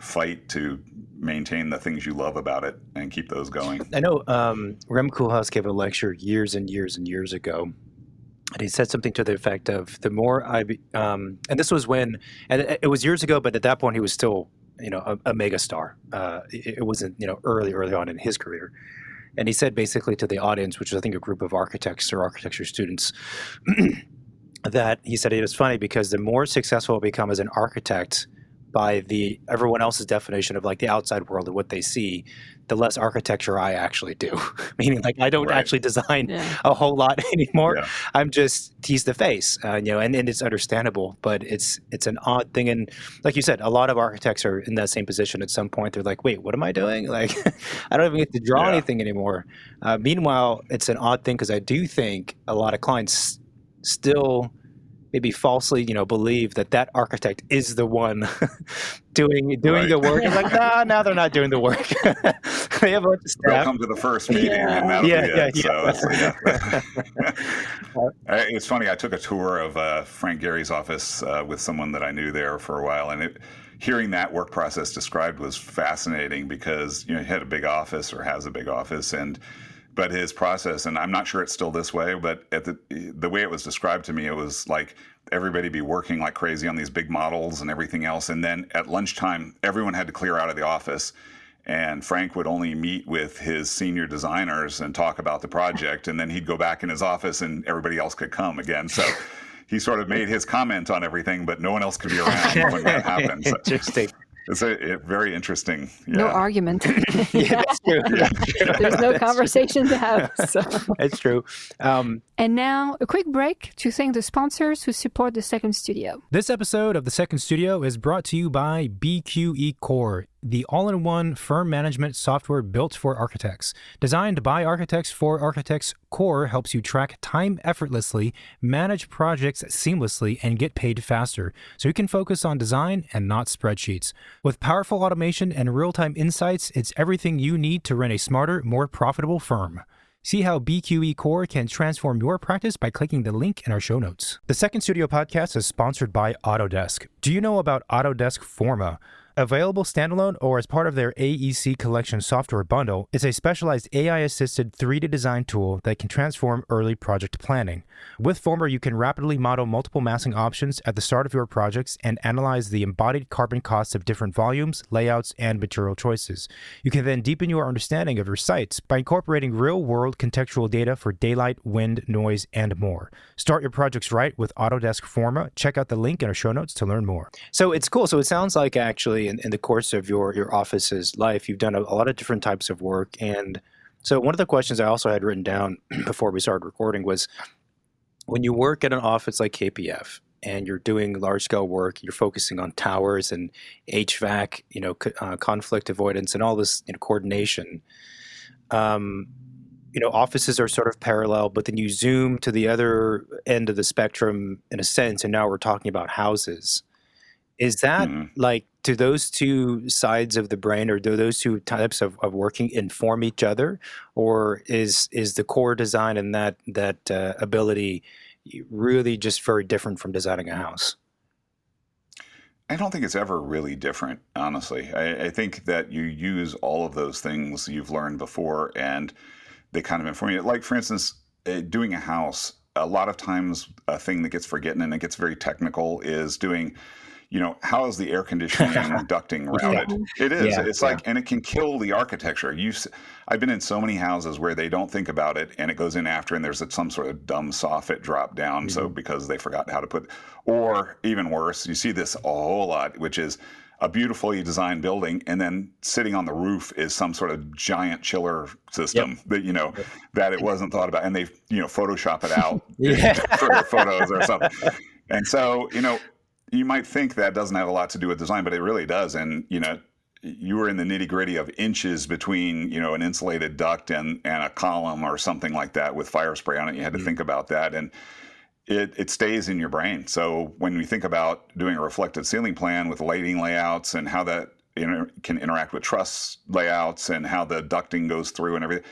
fight to maintain the things you love about it and keep those going. I know Rem Koolhaas gave a lecture years and years and years ago, and he said something to the effect of, the more and this was when, and it was years ago, but at that point he was still, a mega star. It wasn't, early on in his career. And he said basically to the audience, which is I think a group of architects or architecture students, that he said it was funny because the more successful I become as an architect by everyone else's definition of like the outside world and what they see, the less architecture I actually do. Meaning like I don't actually design a whole lot anymore. Yeah. I'm just tease the face, and it's understandable, but it's an odd thing. And like you said, a lot of architects are in that same position at some point. They're like, wait, what am I doing? Like, I don't even get to draw anything anymore. Meanwhile, it's an odd thing because I do think a lot of clients still maybe falsely, believe that architect is the one doing the work. It's like, now they're not doing the work. They have a bunch of staff. They'll come to the first meeting, and that'll be it. So it's funny. I took a tour of Frank Gehry's office with someone that I knew there for a while, and hearing that work process described was fascinating because he had a big office or has a big office, but his process, and I'm not sure it's still this way, but at the way it was described to me, it was like everybody be working like crazy on these big models and everything else. And then at lunchtime, everyone had to clear out of the office. And Frank would only meet with his senior designers and talk about the project. And then he'd go back in his office and everybody else could come again. So he sort of made his comment on everything, but no one else could be around when that happened. So. Interesting. It's very interesting. Yeah. No argument. That's true. There's no conversation to have. So. It's true. And now a quick break to thank the sponsors who support the Second Studio. This episode of the Second Studio is brought to you by BQE Core, the all-in-one firm management software built for architects. Designed by architects for architects, Core helps you track time effortlessly, manage projects seamlessly, and get paid faster, so you can focus on design and not spreadsheets. With powerful automation and real-time insights, it's everything you need to run a smarter, more profitable firm. See how BQE Core can transform your practice by clicking the link in our show notes. The Second Studio podcast is sponsored by Autodesk. Do you know about Autodesk Forma? Available standalone or as part of their AEC Collection software bundle, it's a specialized AI-assisted 3D design tool that can transform early project planning. With Forma, you can rapidly model multiple massing options at the start of your projects and analyze the embodied carbon costs of different volumes, layouts, and material choices. You can then deepen your understanding of your sites by incorporating real-world contextual data for daylight, wind, noise, and more. Start your projects right with Autodesk Forma. Check out the link in our show notes to learn more. So it's cool. So it sounds like actually in the course of your office's life, you've done a lot of different types of work. And so one of the questions I also had written down before we started recording was, when you work at an office like KPF and you're doing large scale work, you're focusing on towers and HVAC, conflict avoidance and all this coordination. Offices are sort of parallel, but then you zoom to the other end of the spectrum in a sense, and now we're talking about houses. Is that like, do those two sides of the brain, or do those two types of working inform each other, or is the core design and that ability really just very different from designing a house? I don't think it's ever really different, honestly. I think that you use all of those things you've learned before, and they kind of inform you. Like, for instance, doing a house, a lot of times a thing that gets forgotten, and it gets very technical, is doing, how is the air conditioning ducting routed? It is. It's like, and it can kill the architecture. I've been in so many houses where they don't think about it, and it goes in after, and there's some sort of dumb soffit drop down. So because they forgot how to put, or even worse, you see this a whole lot, which is a beautifully designed building, and then sitting on the roof is some sort of giant chiller system that that it wasn't thought about, and they Photoshop it out for their photos or something. And so you might think that doesn't have a lot to do with design, but it really does. And you were in the nitty gritty of inches between an insulated duct and a column or something like that with fire spray on it. You had to think about that, and it stays in your brain. So when we think about doing a reflected ceiling plan with lighting layouts and how that can interact with truss layouts and how the ducting goes through and everything,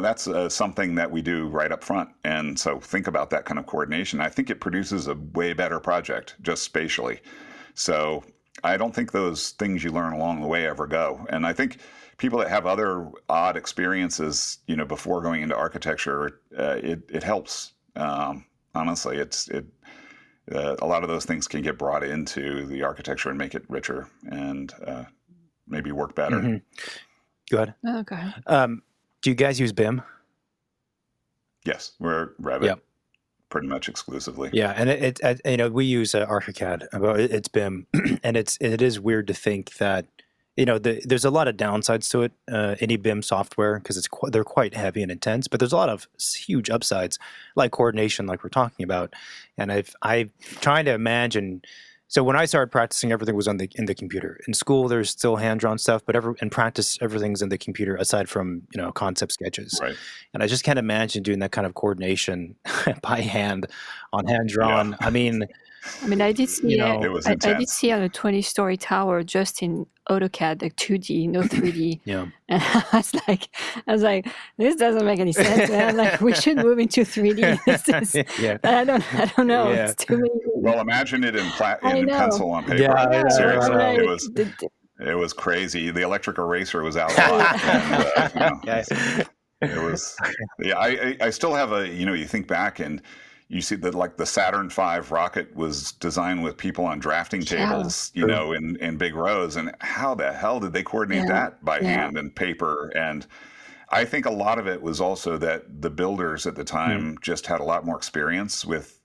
that's something that we do right up front. And so think about that kind of coordination. I think it produces a way better project just spatially. So I don't think those things you learn along the way ever go. And I think people that have other odd experiences, before going into architecture, it helps. Honestly, a lot of those things can get brought into the architecture and make it richer and maybe work better. Go ahead. Okay. Do you guys use BIM? Yes, we're Revit pretty much exclusively. Yeah, and we use ArchiCAD, but it's BIM, and it is weird to think that there's a lot of downsides to it. Any BIM software, because they're quite heavy and intense, but there's a lot of huge upsides, like coordination, like we're talking about. And I've trying to imagine. So when I started practicing, everything was in the computer. In school, there's still hand-drawn stuff, but in practice, everything's in the computer, aside from concept sketches. Right. And I just can't imagine doing that kind of coordination by hand on hand-drawn. Yeah. I mean, I did see it was I did see on a 20-story tower just in AutoCAD, like 2D, no 3D. Yeah. And I was like, this doesn't make any sense, man. Like, we should move into 3D. I don't know. Yeah. It's too many. Well, imagine it in pencil on paper. Yeah, seriously, right. It was crazy. The electric eraser was out a lot. And, it was. Yeah, I still have you think back and you see that, like, the Saturn V rocket was designed with people on drafting tables, in big rows. And how the hell did they coordinate that by hand and paper? And I think a lot of it was also that the builders at the time just had a lot more experience with,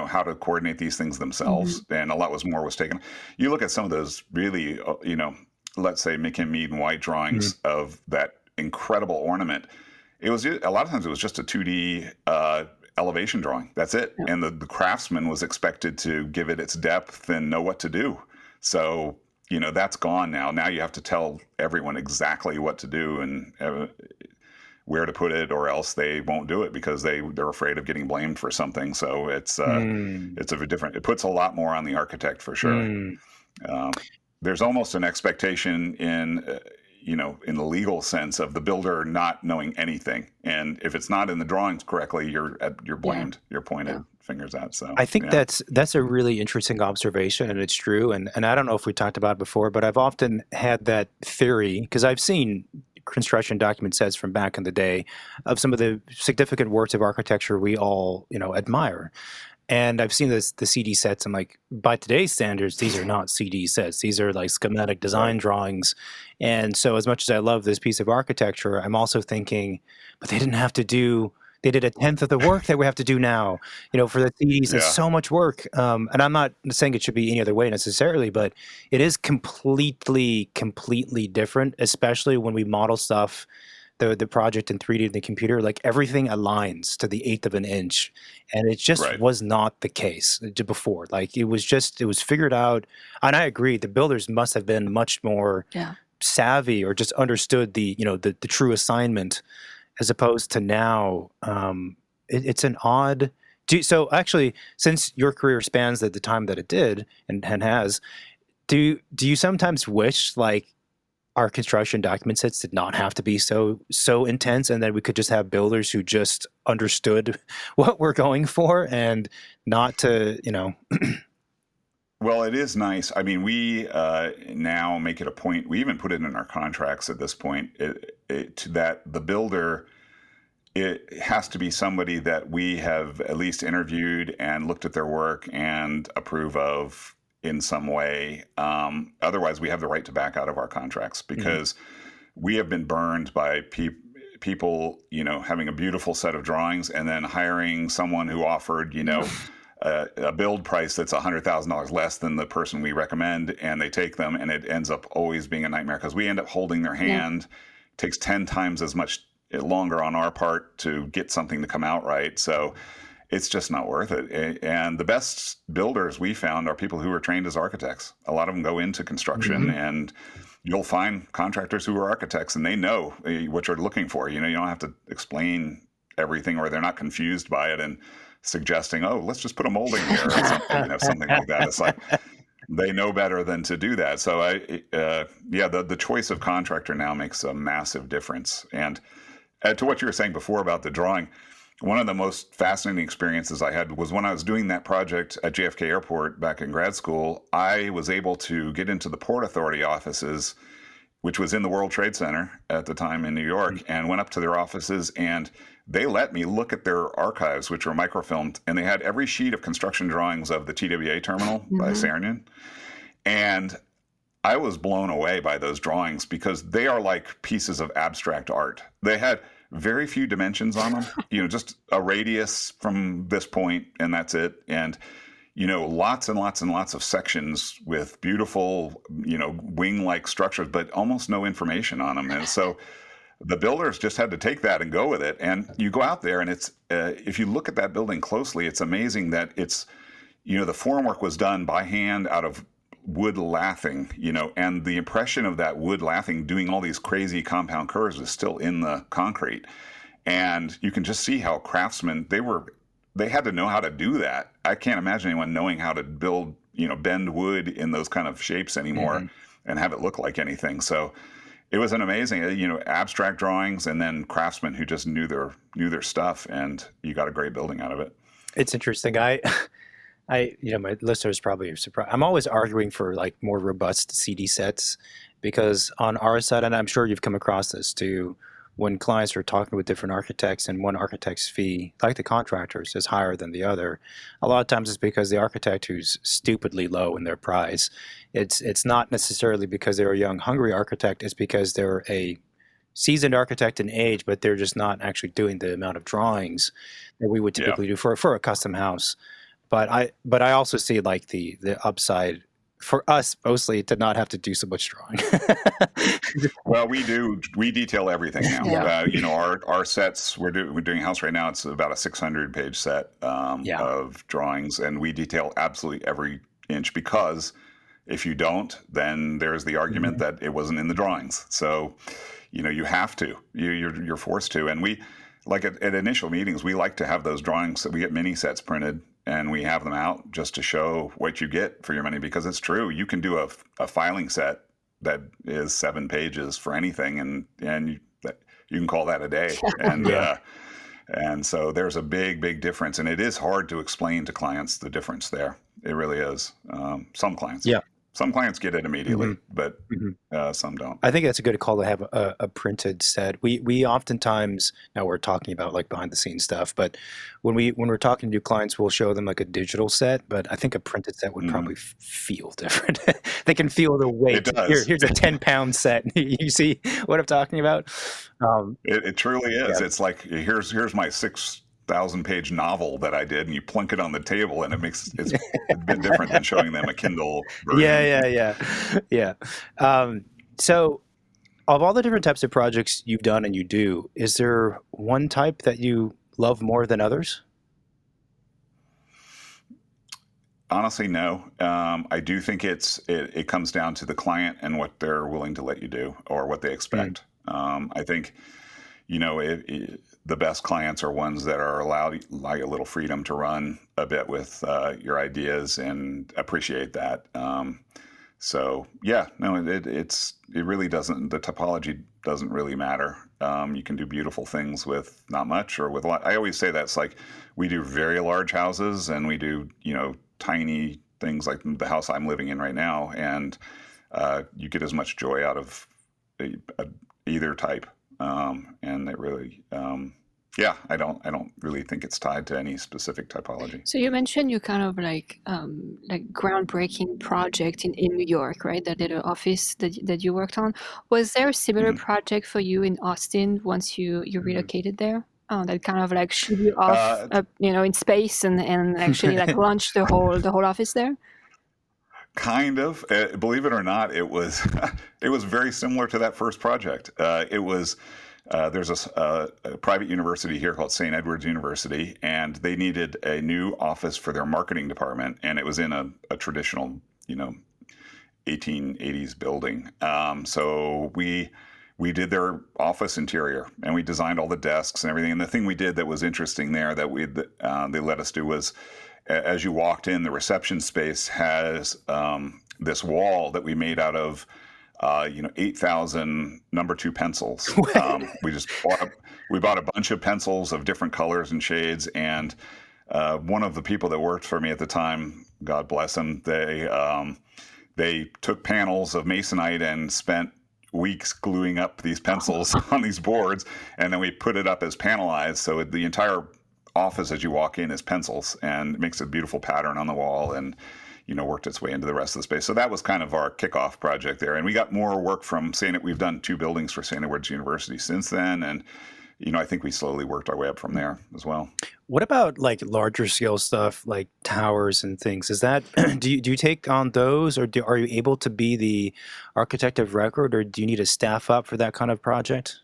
how to coordinate these things themselves. And a lot more was taken. You look at some of those really, let's say McKim Mead and White drawings of that incredible ornament. It was a lot of times it was just a 2D elevation drawing. That's it. Yeah. And the craftsman was expected to give it its depth and know what to do. So, that's gone now. Now you have to tell everyone exactly what to do and where to put it, or else they won't do it because they're afraid of getting blamed for something. So it's it puts a lot more on the architect for sure. There's almost an expectation in the legal sense of the builder not knowing anything. And if it's not in the drawings correctly, you're blamed. You're pointed fingers at. So I think that's a really interesting observation, and it's true. And I don't know if we talked about it before, but I've often had that theory, because I've seen construction document sets from back in the day of some of the significant works of architecture we all, admire. And I've seen the CD sets. I'm like, by today's standards, these are not CD sets. These are like schematic design drawings. And so as much as I love this piece of architecture, I'm also thinking, but they did a tenth of the work that we have to do now. For the CDs, it's so much work. And I'm not saying it should be any other way necessarily, but it is completely different, especially when we model stuff the project in 3D in the computer, like everything aligns to the eighth of an inch, and it just Right. was not the case before. Like it was figured out, and I agree. The builders must have been much more savvy or just understood the true assignment, as opposed to now. It's an odd. So actually, since your career spans at the time that it did and has, do you sometimes wish like our construction document sets did not have to be so intense, and that we could just have builders who just understood what we're going for and not to, Well, it is nice. I mean, we now make it a point. We even put it in our contracts at this point that the builder, it has to be somebody that we have at least interviewed and looked at their work and approve of in some way. Otherwise, we have the right to back out of our contracts, because we have been burned by people, having a beautiful set of drawings and then hiring someone who offered, a build price that's $100,000 less than the person we recommend, and they take them, and it ends up always being a nightmare because we end up holding their hand. It takes 10 times as much longer on our part to get something to come out right. So it's just not worth it. And the best builders we found are people who are trained as architects. A lot of them go into construction, and you'll find contractors who are architects, and they know what you're looking for. You don't have to explain everything, or they're not confused by it and suggesting, oh, let's just put a molding here or something, something like that. It's like they know better than to do that. So the choice of contractor now makes a massive difference. And to what you were saying before about the drawing, one of the most fascinating experiences I had was when I was doing that project at JFK Airport back in grad school. I was able to get into the Port Authority offices, which was in the World Trade Center at the time in New York, and went up to their offices, and they let me look at their archives, which were microfilmed, and they had every sheet of construction drawings of the TWA terminal by Sarnian. And I was blown away by those drawings because they are like pieces of abstract art. They had very few dimensions on them, just a radius from this point, and that's it. And, lots and lots and lots of sections with beautiful, wing-like structures, but almost no information on them. And so the builders just had to take that and go with it. And you go out there, and it's if you look at that building closely, it's amazing that it's, the formwork was done by hand out of wood lathing, and the impression of that wood lathing doing all these crazy compound curves is still in the concrete. And you can just see how craftsmen, they had to know how to do that. I can't imagine anyone knowing how to build, bend wood in those kind of shapes anymore and have it look like anything. So it was an amazing, abstract drawings, and then craftsmen who just knew their stuff, and you got a great building out of it. It's interesting. My listeners probably are surprised. I'm always arguing for like more robust CD sets, because on our side, and I'm sure you've come across this too, when clients are talking with different architects and one architect's fee, like the contractors, is higher than the other, a lot of times it's because the architect who's stupidly low in their price. It's not necessarily because they're a young, hungry architect. It's because they're a seasoned architect in age, but they're just not actually doing the amount of drawings that we would typically do for a custom house. But I also see like the upside for us mostly to not have to do so much drawing. Well, we detail everything now. Our sets, we're doing a house right now. It's about a 600-page set of drawings, and we detail absolutely every inch, because if you don't, then there's the argument that it wasn't in the drawings. So, you have to. You're forced to. And we, like at initial meetings, we like to have those drawings that we get mini sets printed, and we have them out just to show what you get for your money, because it's true. You can do a filing set that is 7 pages for anything, and you can call that a day. And and so there's a big difference, and it is hard to explain to clients the difference there. It really is. Some clients. Some clients get it immediately, but some don't. I think that's a good call to have a printed set. We oftentimes, now we're talking about like behind the scenes stuff, but when we're talking to clients, we'll show them like a digital set, but I think a printed set would probably feel different. They can feel the weight. It does. Here's a 10-pound set. You see what I'm talking about? It truly is. It's like, here's my 6,000-page novel that I did, and you plunk it on the table, and it's a bit different than showing them a Kindle version. Yeah. So of all the different types of projects you've done and you do, is there one type that you love more than others? Honestly, no. I do think it comes down to the client and what they're willing to let you do or what they expect. I think, the best clients are ones that are allow you a little freedom to run a bit with your ideas and appreciate that. So yeah, no, it really doesn't. The topology doesn't really matter. You can do beautiful things with not much or with a lot. I always say that's like we do very large houses and we do tiny things like the house I'm living in right now, and you get as much joy out of either type. And it really, I don't really think it's tied to any specific typology. So you mentioned you kind of like groundbreaking project in New York, right? That little office that you worked on. Was there a similar project for you in Austin once you relocated there? That kind of like shoot you off, in space and actually like launch the whole office there. Kind of. Believe it or not, it was it was very similar to that first project. It was there's a private university here called St. Edward's University, and they needed a new office for their marketing department, and it was in a traditional 1880s building. So we did their office interior, and we designed all the desks and everything. And the thing we did that was interesting there that they let us do was, as you walked in, the reception space has this wall that we made out of 8,000 number 2 pencils. We bought a bunch of pencils of different colors and shades, and one of the people that worked for me at the time, God bless them, they took panels of masonite and spent weeks gluing up these pencils on these boards, and then we put it up as panelized, so the entire office as you walk in is pencils, and it makes a beautiful pattern on the wall, and worked its way into the rest of the space. So that was kind of our kickoff project there, and we got more work from we've done 2 buildings for St. Edward's University since then, and I think we slowly worked our way up from there as well. What about like larger scale stuff like towers and things? Is that do you take on those, or are you able to be the architect of record, or do you need to staff up for that kind of project?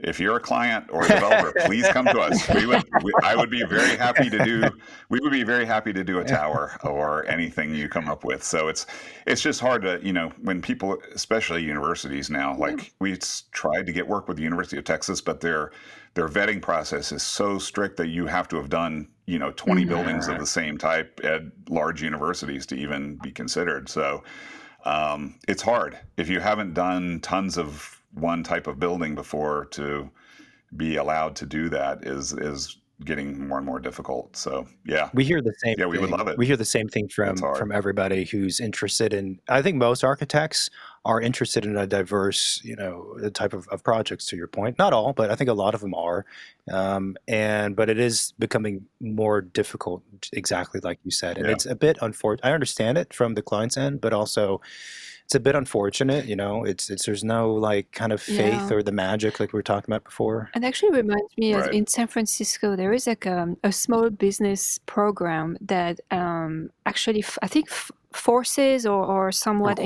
If you're a client or a developer, please come to us. We would be very happy to do a tower or anything you come up with. So it's just hard to, when people, especially universities now, like we tried to get work with the University of Texas, but their vetting process is so strict that you have to have done, 20 buildings of the same type at large universities to even be considered. So it's hard. If you haven't done tons of one type of building before, to be allowed to do that is getting more and more difficult. So yeah, we hear the same. Yeah, we would love it. We hear the same thing from everybody who's interested in. I think most architects are interested in a diverse, type of projects. To your point, not all, but I think a lot of them are. But it is becoming more difficult, exactly like you said, and it's a bit unfortunate. I understand it from the client's end, but also it's a bit unfortunate, it's there's no like kind of faith or the magic like we were talking about before. It actually reminds me of in San Francisco, there is like a small business program that actually I think forces or somewhat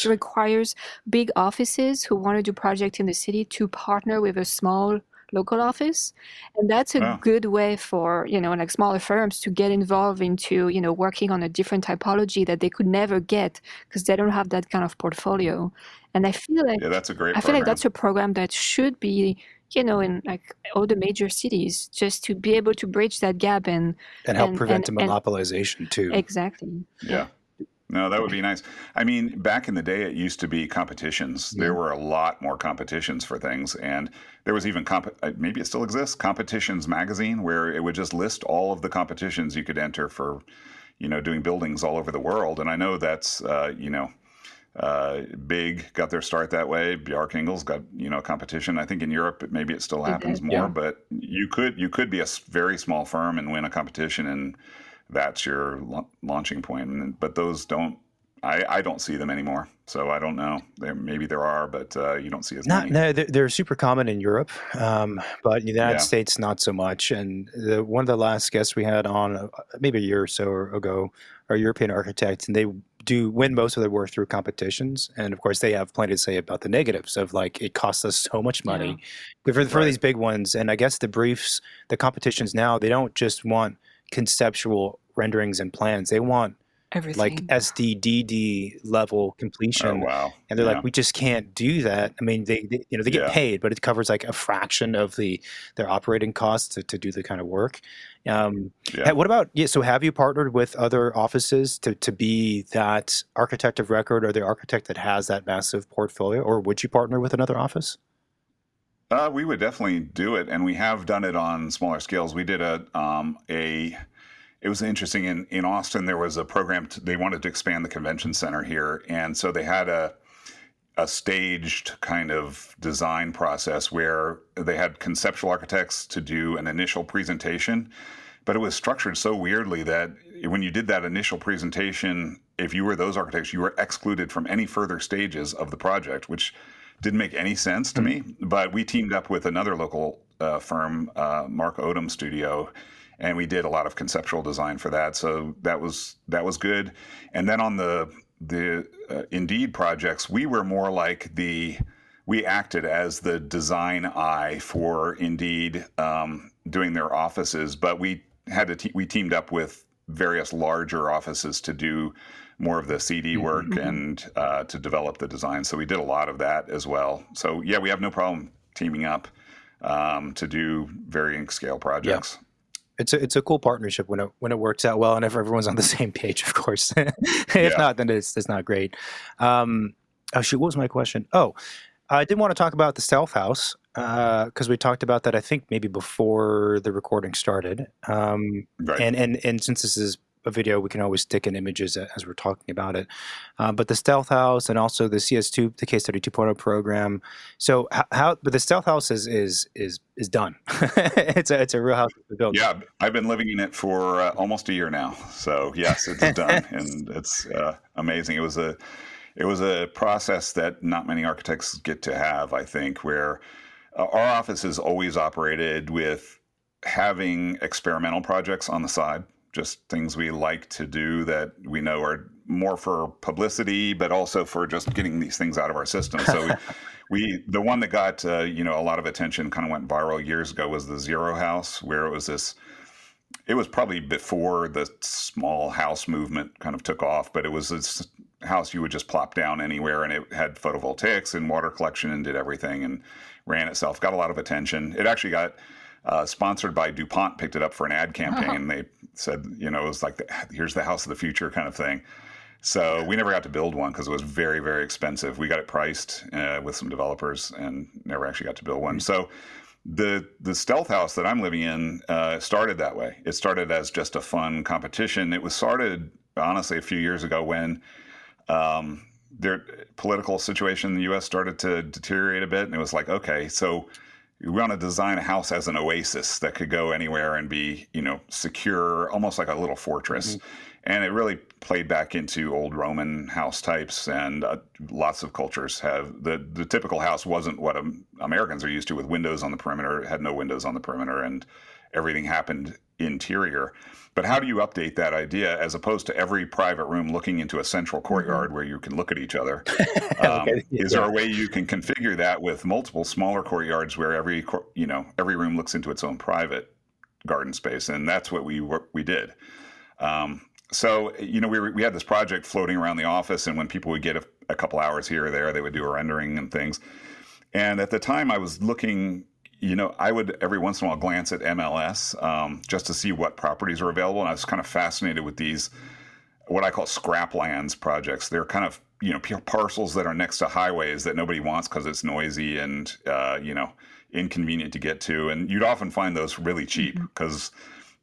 requires big offices who want to do projects in the city to partner with a small local office, and that's a good way for like smaller firms to get involved into working on a different typology that they could never get because they don't have that kind of portfolio. And I feel like that's a great. I feel like that's a program that should be in like all the major cities, just to be able to bridge that gap and help prevent monopolization too. Exactly. Yeah. No, that would be nice. I mean, back in the day, it used to be competitions. There were a lot more competitions for things. And there was even, maybe it still exists, Competitions Magazine, where it would just list all of the competitions you could enter for, doing buildings all over the world. And I know that's, Big got their start that way. Bjark Ingels got, a competition. I think in Europe, maybe it still happens more. But you could be a very small firm and win a competition, and that's your launching point. But those I don't see them anymore. So I don't know. Maybe there are, but you don't see as many. No, they're super common in Europe, but in the United States, not so much. And one of the last guests we had on maybe a year or so ago, our European architect, and win most of their work through competitions, and of course they have plenty to say about the negatives of like it costs us so much money. But for these big ones, and I guess the briefs, the competitions now, they don't just want conceptual renderings and plans. They want Everything. like SDDD level completion. Oh, wow. And they're like, we just can't do that. I mean, they get paid, but it covers like a fraction of their operating costs to do the kind of work. What about, so have you partnered with other offices to be that architect of record or the architect that has that massive portfolio, or would you partner with another office? We would definitely do it, and we have done it on smaller scales. We did it was interesting. In Austin, there was a program, they wanted to expand the convention center here. And so they had a staged kind of design process where they had conceptual architects to do an initial presentation. But it was structured so weirdly that when you did that initial presentation, if you were those architects, you were excluded from any further stages of the project, which didn't make any sense to me. But we teamed up with another local firm, Mark Odom Studio, and we did a lot of conceptual design for that. So that was good. And then on the Indeed projects, we were more like we acted as the design eye for Indeed doing their offices, but we teamed up with various larger offices to do more of the CD work and to develop the design. So we did a lot of that as well. So yeah, we have no problem teaming up to do varying scale projects. Yeah. It's a cool partnership when it works out well and if everyone's on the same page, of course. If not, then it's not great. Oh shoot, what was my question? Oh, I did want to talk about the Stealth House because we talked about that I think maybe before the recording started. Right. And since this is a video, we can always stick in images as we're talking about it. But the Stealth House and also the CS2, the Case Study 2.0 program. So but the Stealth House is done. it's a real house to build. Yeah, I've been living in it for almost a year now. So yes, it's done, and it's amazing. It was a process that not many architects get to have, I think, where our office has always operated with having experimental projects on the side. Just things we like to do that we know are more for publicity, but also for just getting these things out of our system. So the one that got a lot of attention, kind of went viral years ago, was the Zero House, where it was probably before the small house movement kind of took off, but it was this house you would just plop down anywhere, and it had photovoltaics and water collection and did everything and ran itself. Got a lot of attention. It actually got sponsored by DuPont, picked it up for an ad campaign. They said, it was like, here's the house of the future kind of thing. So we never got to build one because it was very, very expensive. We got it priced with some developers and never actually got to build one. So the Stealth House that I'm living in started that way. It started as just a fun competition. It was started, honestly, a few years ago when their political situation in the U.S. started to deteriorate a bit. And it was like, okay, so we want to design a house as an oasis that could go anywhere and be, secure, almost like a little fortress. And it really played back into old Roman house types, and lots of cultures have. The typical house wasn't what Americans are used to, with windows on the perimeter. It had no windows on the perimeter, and everything happened interior. But how do you update that idea as opposed to every private room looking into a central courtyard where you can look at each other? Is there a way you can configure that with multiple smaller courtyards where every room looks into its own private garden space? And that's what we did. So we had this project floating around the office, and when people would get a couple hours here or there, they would do a rendering and things. And at the time, I was looking. I would every once in a while glance at MLS just to see what properties are available. And I was kind of fascinated with these, what I call scrap lands projects. They're kind of, parcels that are next to highways that nobody wants because it's noisy and, inconvenient to get to. And you'd often find those really cheap because,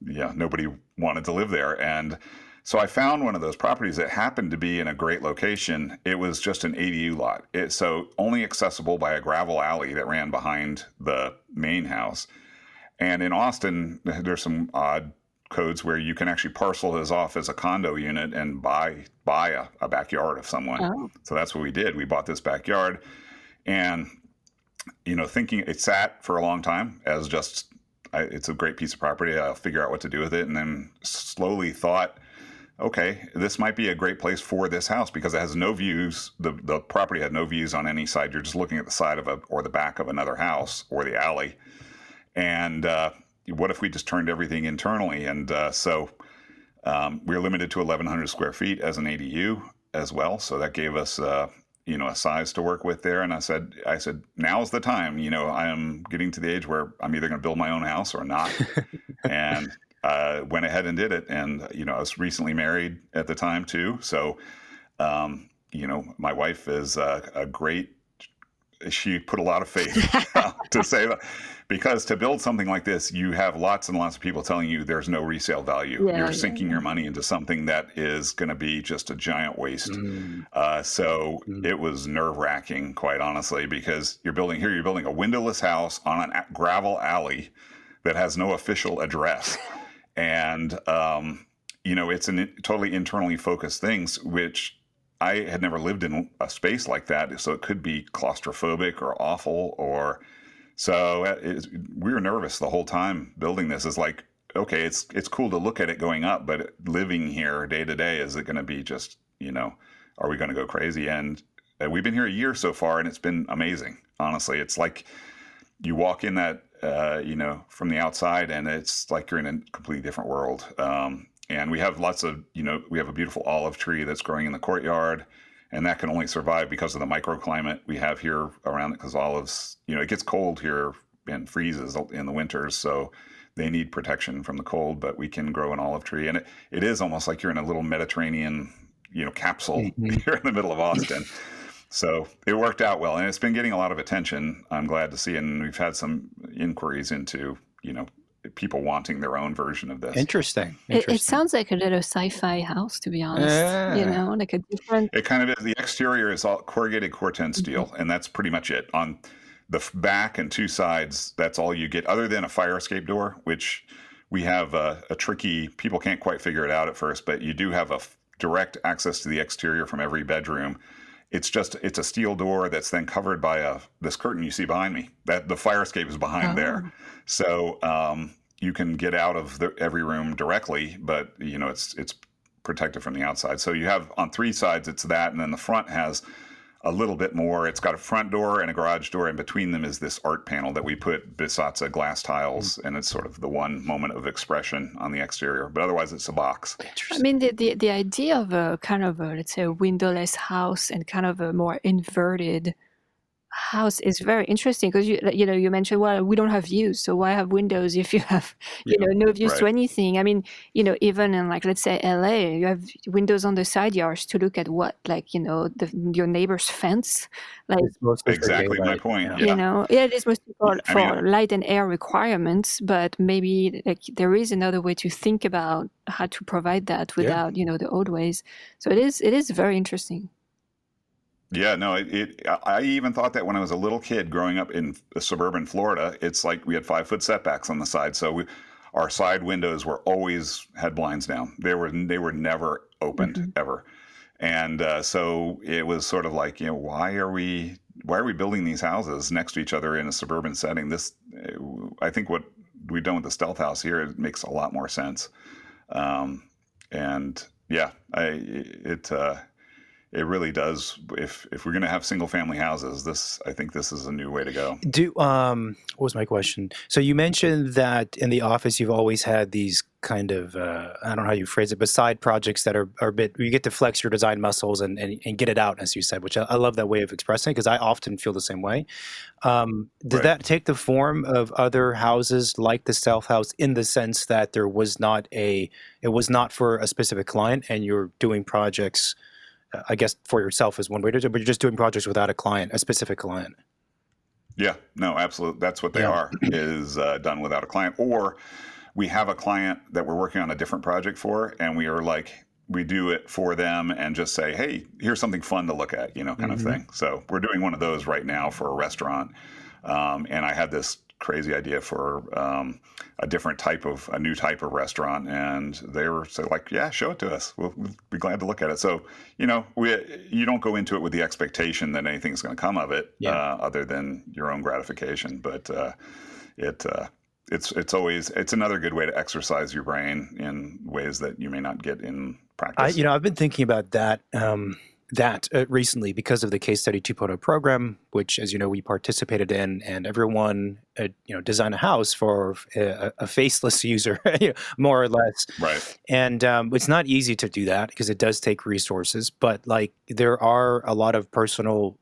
nobody wanted to live there. And so I found one of those properties that happened to be in a great location. It was just an ADU lot. So only accessible by a gravel alley that ran behind the main house. And in Austin, there's some odd codes where you can actually parcel this off as a condo unit and buy a backyard of someone. Oh. So that's what we did. We bought this backyard, and, thinking it sat for a long time as just, it's a great piece of property. I'll figure out what to do with it. And then slowly thought, okay, this might be a great place for this house because it has no views. The property had no views on any side. You're just looking at the side of or the back of another house or the alley. And what if we just turned everything internally? And so we're limited to 1,100 square feet as an ADU as well. So that gave us, a size to work with there. And I said, now's the time. I am getting to the age where I'm either going to build my own house or not. And went ahead and did it. And, I was recently married at the time too. So, my wife is she put a lot of faith to say that, because to build something like this, you have lots and lots of people telling you there's no resale value. You're sinking your money into something that is going to be just a giant waste. It was nerve-wracking, quite honestly, because you're building a windowless house on a gravel alley that has no official address. And, it's a totally internally focused things, which I had never lived in a space like that. So it could be claustrophobic or awful, so we were nervous the whole time building this. It's like, okay, it's cool to look at it going up, but living here day to day, is it going to be just, are we going to go crazy? And we've been here a year so far, and it's been amazing. Honestly, it's like you walk in that, from the outside, and it's like you're in a completely different world. And we have lots of, we have a beautiful olive tree that's growing in the courtyard, and that can only survive because of the microclimate we have here around it, because olives, it gets cold here and freezes in the winters. So they need protection from the cold, but we can grow an olive tree. And it is almost like you're in a little Mediterranean, capsule here in the middle of Austin. So it worked out well, and it's been getting a lot of attention. I'm glad to see, and we've had some inquiries into, people wanting their own version of this. Interesting. It sounds like a little sci-fi house, to be honest. Like a different. It kind of is. The exterior is all corrugated Corten steel, and that's pretty much it. On the back and two sides, that's all you get, other than a fire escape door, which we have a tricky. People can't quite figure it out at first, but you do have a direct access to the exterior from every bedroom. It's a steel door that's then covered by this curtain you see behind me. That the fire escape is behind there, so you can get out of every room directly, but it's protected from the outside. So you have on three sides, it's that, and then the front has a little bit more. It's got a front door and a garage door, and between them is this art panel that we put Bisazza glass tiles, and it's sort of the one moment of expression on the exterior. But otherwise, it's a box. I mean, the idea of a kind of let's say a windowless house and kind of a more inverted house is very interesting, because you mentioned, well, we don't have views, so why have windows if you have no views to anything? I mean, even in, like, let's say LA, you have windows on the side yards to look at what, like, your neighbor's fence, like, exactly my point. it is mostly for light and air requirements, but maybe like there is another way to think about how to provide that without the old ways. So it is very interesting. Yeah, no, I even thought that when I was a little kid growing up in suburban Florida. It's like we had 5-foot setbacks on the side. So our side windows had blinds down. They were never opened ever. And so it was sort of like, why are we building these houses next to each other in a suburban setting? I think what we've done with the Stealth House here, it makes a lot more sense. It really does. If we're going to have single family houses, I think this is a new way to go. What was my question? So you mentioned that in the office you've always had these kind of I don't know how you phrase it, but side projects that are a bit, you get to flex your design muscles and get it out, as you said, which I love that way of expressing it, because I often feel the same way. Did that take the form of other houses like the Stealth House, in the sense that it was not for a specific client, and you're doing projects, I guess, for yourself is one way to do it, but you're just doing projects without a specific client? Yeah, no, absolutely. That's what they are, is done without a client. Or we have a client that we're working on a different project for, and we do it for them and just say, hey, here's something fun to look at, kind of thing. So we're doing one of those right now for a restaurant. And I had this crazy idea for a new type of restaurant, and they were like, yeah, show it to us, we'll be glad to look at it. So you don't go into it with the expectation that anything's going to come of it, other than your own gratification, but it's another good way to exercise your brain in ways that you may not get in practice. I've been thinking about that recently because of the Case Study 2.0 program, which, as you know, we participated in, and everyone, designed a house for a faceless user, more or less. Right. And it's not easy to do that because it does take resources, but like there are a lot of personal,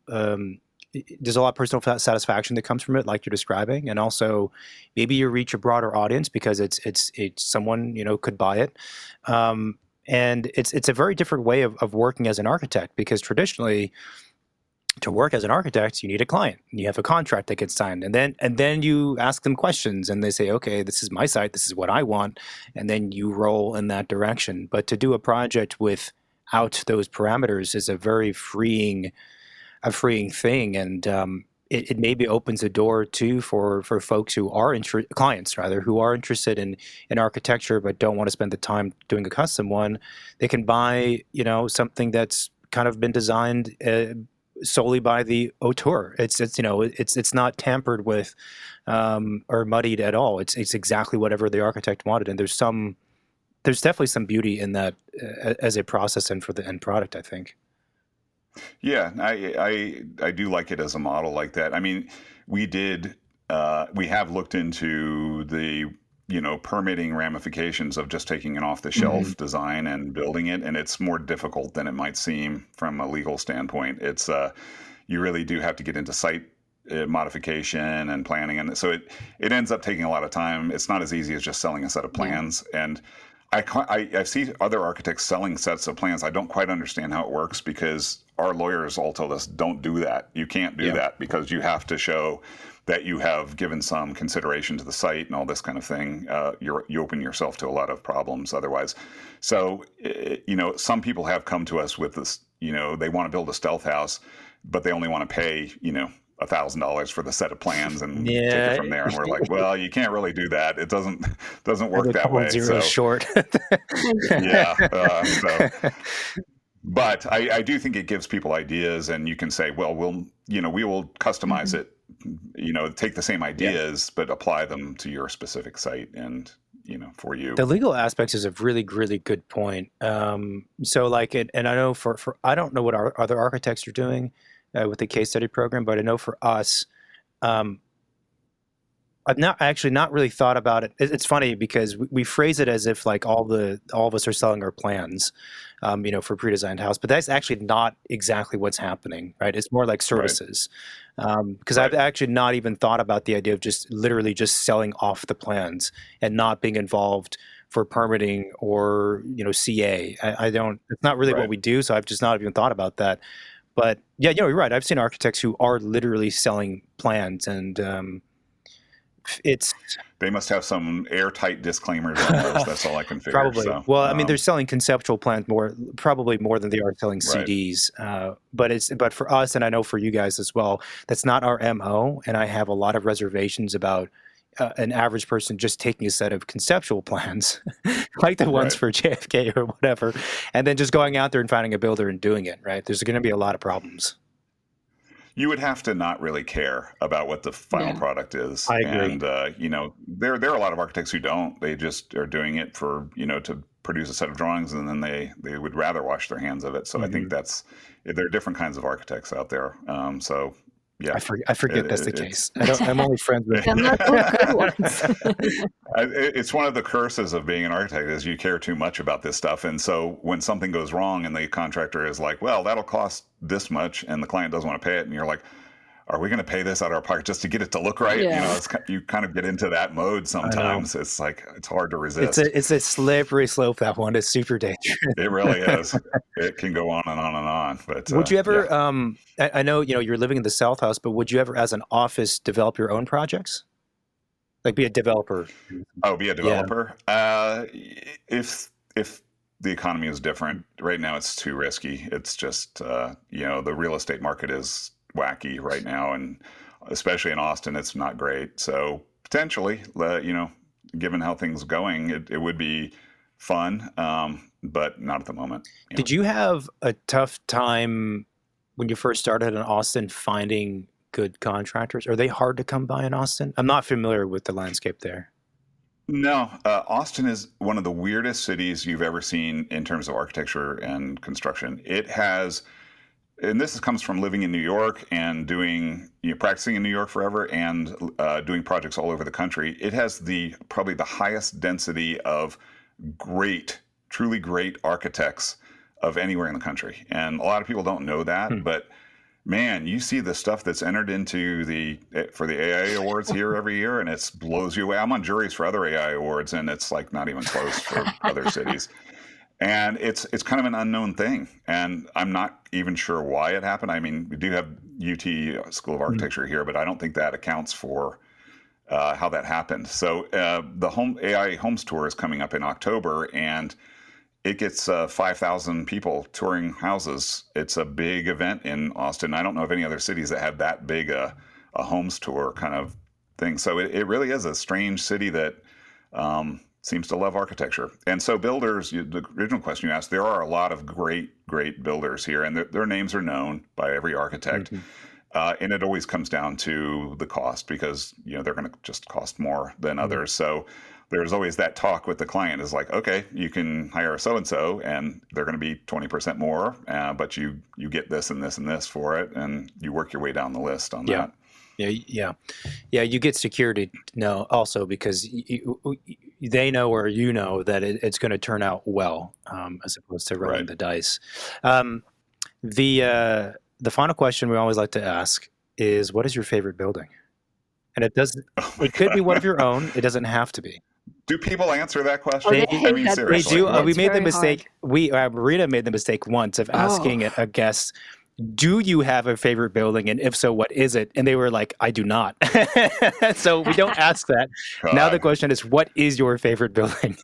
there's a lot of personal satisfaction that comes from it, like you're describing, and also maybe you reach a broader audience because it's someone could buy it. And it's a very different way of working as an architect, because traditionally, to work as an architect, you need a client. You have a contract that gets signed, and then you ask them questions, and they say, "Okay, this is my site. This is what I want," and then you roll in that direction. But to do a project without those parameters is a very freeing thing, and it maybe opens a door too for folks who are clients rather, who are interested in architecture but don't want to spend the time doing a custom one. They can buy something that's kind of been designed solely by the auteur. It's not tampered with or muddied at all. It's exactly whatever the architect wanted, and there's definitely some beauty in that as a process and for the end product, I think. Yeah, I do like it as a model like that. I mean, we have looked into the permitting ramifications of just taking an off-the-shelf design and building it, and it's more difficult than it might seem from a legal standpoint. It's you really do have to get into site modification and planning, and so it ends up taking a lot of time. It's not as easy as just selling a set of plans. And I see other architects selling sets of plans. I don't quite understand how it works, because our lawyers all told us, don't do that. You can't do that, because you have to show that you have given some consideration to the site and all this kind of thing. You open yourself to a lot of problems otherwise. So, some people have come to us with this, they want to build a stealth house, but they only want to pay, $1,000 for the set of plans and take it from there. And we're like, well, you can't really do that. It doesn't work that way. Zeros short. Yeah. But I do think it gives people ideas, and you can say, well, we will customize it, take the same ideas, but apply them to your specific site and, for you. The legal aspects is a really, really good point. So like, and I know for I don't know what our other architects are doing with the case study program, but I know for us, I've not really thought about it. It's funny because we phrase it as if like all of us are selling our plans, for pre-designed house, but that's actually not exactly what's happening, right? It's more like services. Because I've actually not even thought about the idea of just literally just selling off the plans and not being involved for permitting or, CA. It's not really what we do. So I've just not even thought about that. But yeah, you're right. I've seen architects who are literally selling plans, and they must have some airtight disclaimers on those. That's all I can figure. Probably. So, well, I mean, they're selling conceptual plans probably more than they are selling CDs. But for us, and I know for you guys as well, that's not our MO. And I have a lot of reservations about an average person just taking a set of conceptual plans, like the ones for JFK or whatever, and then just going out there and finding a builder and doing it. Right? There's going to be a lot of problems. You would have to not really care about what the final product is. I agree. And, there are a lot of architects who don't. They just are doing it for, to produce a set of drawings, and then they would rather wash their hands of it. So I think there are different kinds of architects out there. So, yeah. I forget that's the case. I'm only friends with It's one of the curses of being an architect is you care too much about this stuff. And so when something goes wrong and the contractor is like, well, that'll cost this much, and the client doesn't want to pay it, and you're like, are we going to pay this out of our pocket just to get it to look right? Yeah. You kind of get into that mode sometimes. It's like, it's hard to resist. It's a slippery slope, that one. It's super dangerous. It really is. It can go on and on and on. But would you ever, I know, you're living in the South House, but would you ever, as an office, develop your own projects? Like be a developer? Oh, be a developer? Yeah. If the economy is different, right now it's too risky. It's just, the real estate market is wacky right now, and especially in Austin, it's not great. So potentially, given how things are going, it would be fun, but not at the moment. Did you have a tough time when you first started in Austin finding good contractors? Are they hard to come by in Austin? I'm not familiar with the landscape there. No, Austin is one of the weirdest cities you've ever seen in terms of architecture and construction. It has, and this comes from living in New York and doing, practicing in New York forever and doing projects all over the country. It has probably the highest density of great, truly great architects of anywhere in the country. And a lot of people don't know that, but man, you see the stuff that's entered into for the AI awards here every year, and it blows you away. I'm on juries for other AI awards, and it's like not even close for other cities. And it's kind of an unknown thing, and I'm not even sure why it happened. I mean, we do have UT School of Architecture here, but I don't think that accounts for how that happened. So the AI Homes Tour is coming up in October, and it gets 5,000 people touring houses. It's a big event in Austin. I don't know of any other cities that have that big a homes tour kind of thing. So it really is a strange city that seems to love architecture. And so builders, the original question you asked, there are a lot of great builders here, and their names are known by every architect. And it always comes down to the cost because, they're going to just cost more than others. So there's always that talk with the client is like, okay, you can hire a so-and-so and they're going to be 20% more, but you get this and this and this for it. And you work your way down the list on that. Yeah. You get security know also because they know or that it's going to turn out well, as opposed to rolling the dice. The final question we always like to ask is, what is your favorite building? And it could be one of your own. It doesn't have to be. Do people answer that question? I mean, seriously. They do. We made the mistake. Marina made the mistake once of asking a guest, do you have a favorite building? And if so, what is it? And they were like, I do not. So we don't ask that. Now the question is, what is your favorite building?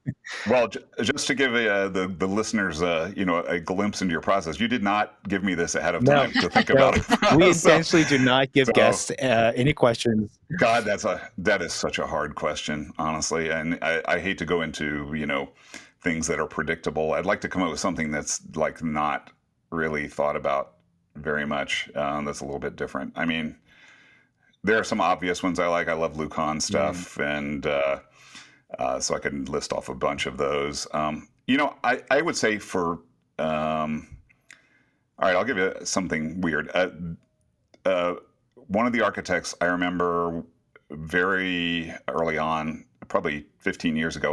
Well, just to give the listeners, a glimpse into your process, you did not give me this ahead of time to think about it. We intentionally do not give guests any questions. God, that is such a hard question, honestly. And I hate to go into, things that are predictable. I'd like to come up with something that's like not really thought about very much. That's a little bit different. I mean, there are some obvious ones I like. I love Lucan stuff, and so I can list off a bunch of those. I would say for all right, I'll give you something weird. One of the architects I remember very early on, probably 15 years ago,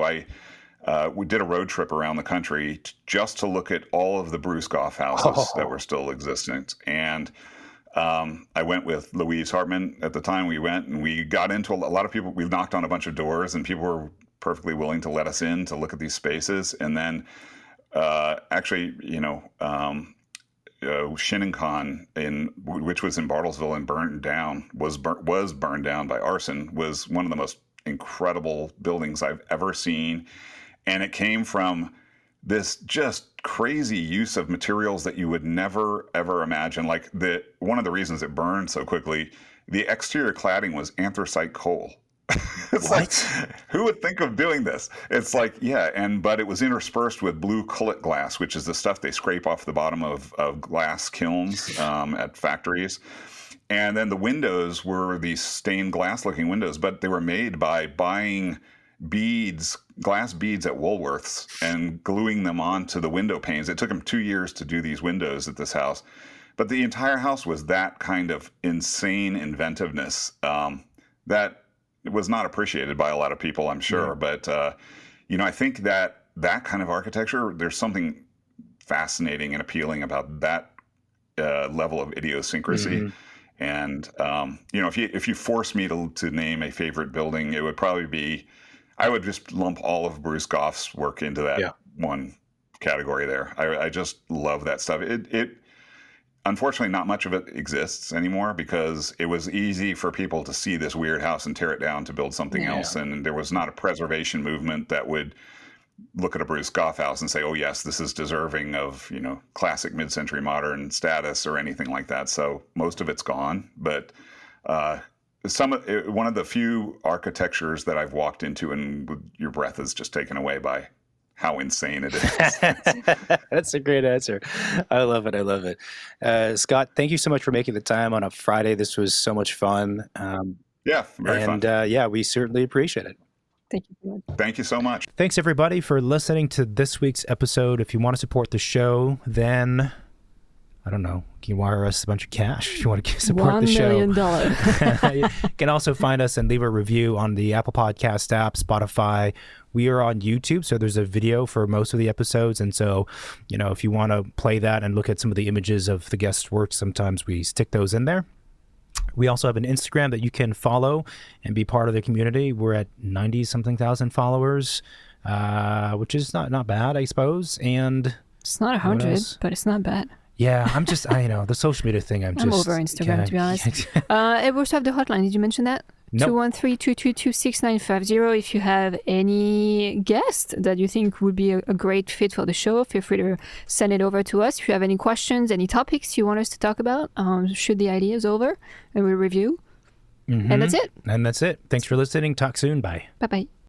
we did a road trip around the country just to look at all of the Bruce Goff houses that were still existent. And I went with Louise Hartman at the time we went, and we got into a lot of people. We knocked on a bunch of doors, and people were perfectly willing to let us in to look at these spaces. And then Shinnecoin, which was in Bartlesville and burned down, was burned down by arson, was one of the most incredible buildings I've ever seen. And it came from this just crazy use of materials that you would never, ever imagine. Like one of the reasons it burned so quickly, the exterior cladding was anthracite coal. It's like, who would think of doing this? It's like, but it was interspersed with blue cullet glass, which is the stuff they scrape off the bottom of glass kilns at factories. And then the windows were these stained glass looking windows, but they were made by buying glass beads at Woolworths and gluing them onto the window panes. It took them 2 years to do these windows at this house. But the entire house was that kind of insane inventiveness that was not appreciated by a lot of people, I'm sure. Yeah. But, I think that kind of architecture, there's something fascinating and appealing about that level of idiosyncrasy. Mm-hmm. And, if you force me to name a favorite building, it would probably be, I would just lump all of Bruce Goff's work into that one category there. I just love that stuff. It unfortunately, not much of it exists anymore because it was easy for people to see this weird house and tear it down to build something else. And there was not a preservation movement that would look at a Bruce Goff house and say, oh, yes, this is deserving of, classic mid-century modern status or anything like that. So most of it's gone. But one of the few architectures that I've walked into and your breath is just taken away by how insane it is. That's a great answer. I love it. Scott, thank you so much for making the time on a Friday. This was so much fun. Very fun. And we certainly appreciate it. Thank you so much. Thank you so much. Thanks, everybody, for listening to this week's episode. If you want to support the show, then, I don't know, can you wire us a bunch of cash if you want to support the show? $1 million. You can also find us and leave a review on the Apple Podcast app, Spotify. We are on YouTube, so there's a video for most of the episodes. And so, if you want to play that and look at some of the images of the guests' work, sometimes we stick those in there. We also have an Instagram that you can follow and be part of the community. We're at 90-something thousand followers, which is not bad, I suppose. And it's not 100, but it's not bad. Yeah, I'm just, the social media thing, I'm over Instagram, to be honest. We also have the hotline. Did you mention that? Nope. 213-222-6950. If you have any guest that you think would be a great fit for the show, feel free to send it over to us. If you have any questions, any topics you want us to talk about, shoot the ideas over and we'll review. And that's it. Thanks for listening. Talk soon. Bye. Bye-bye.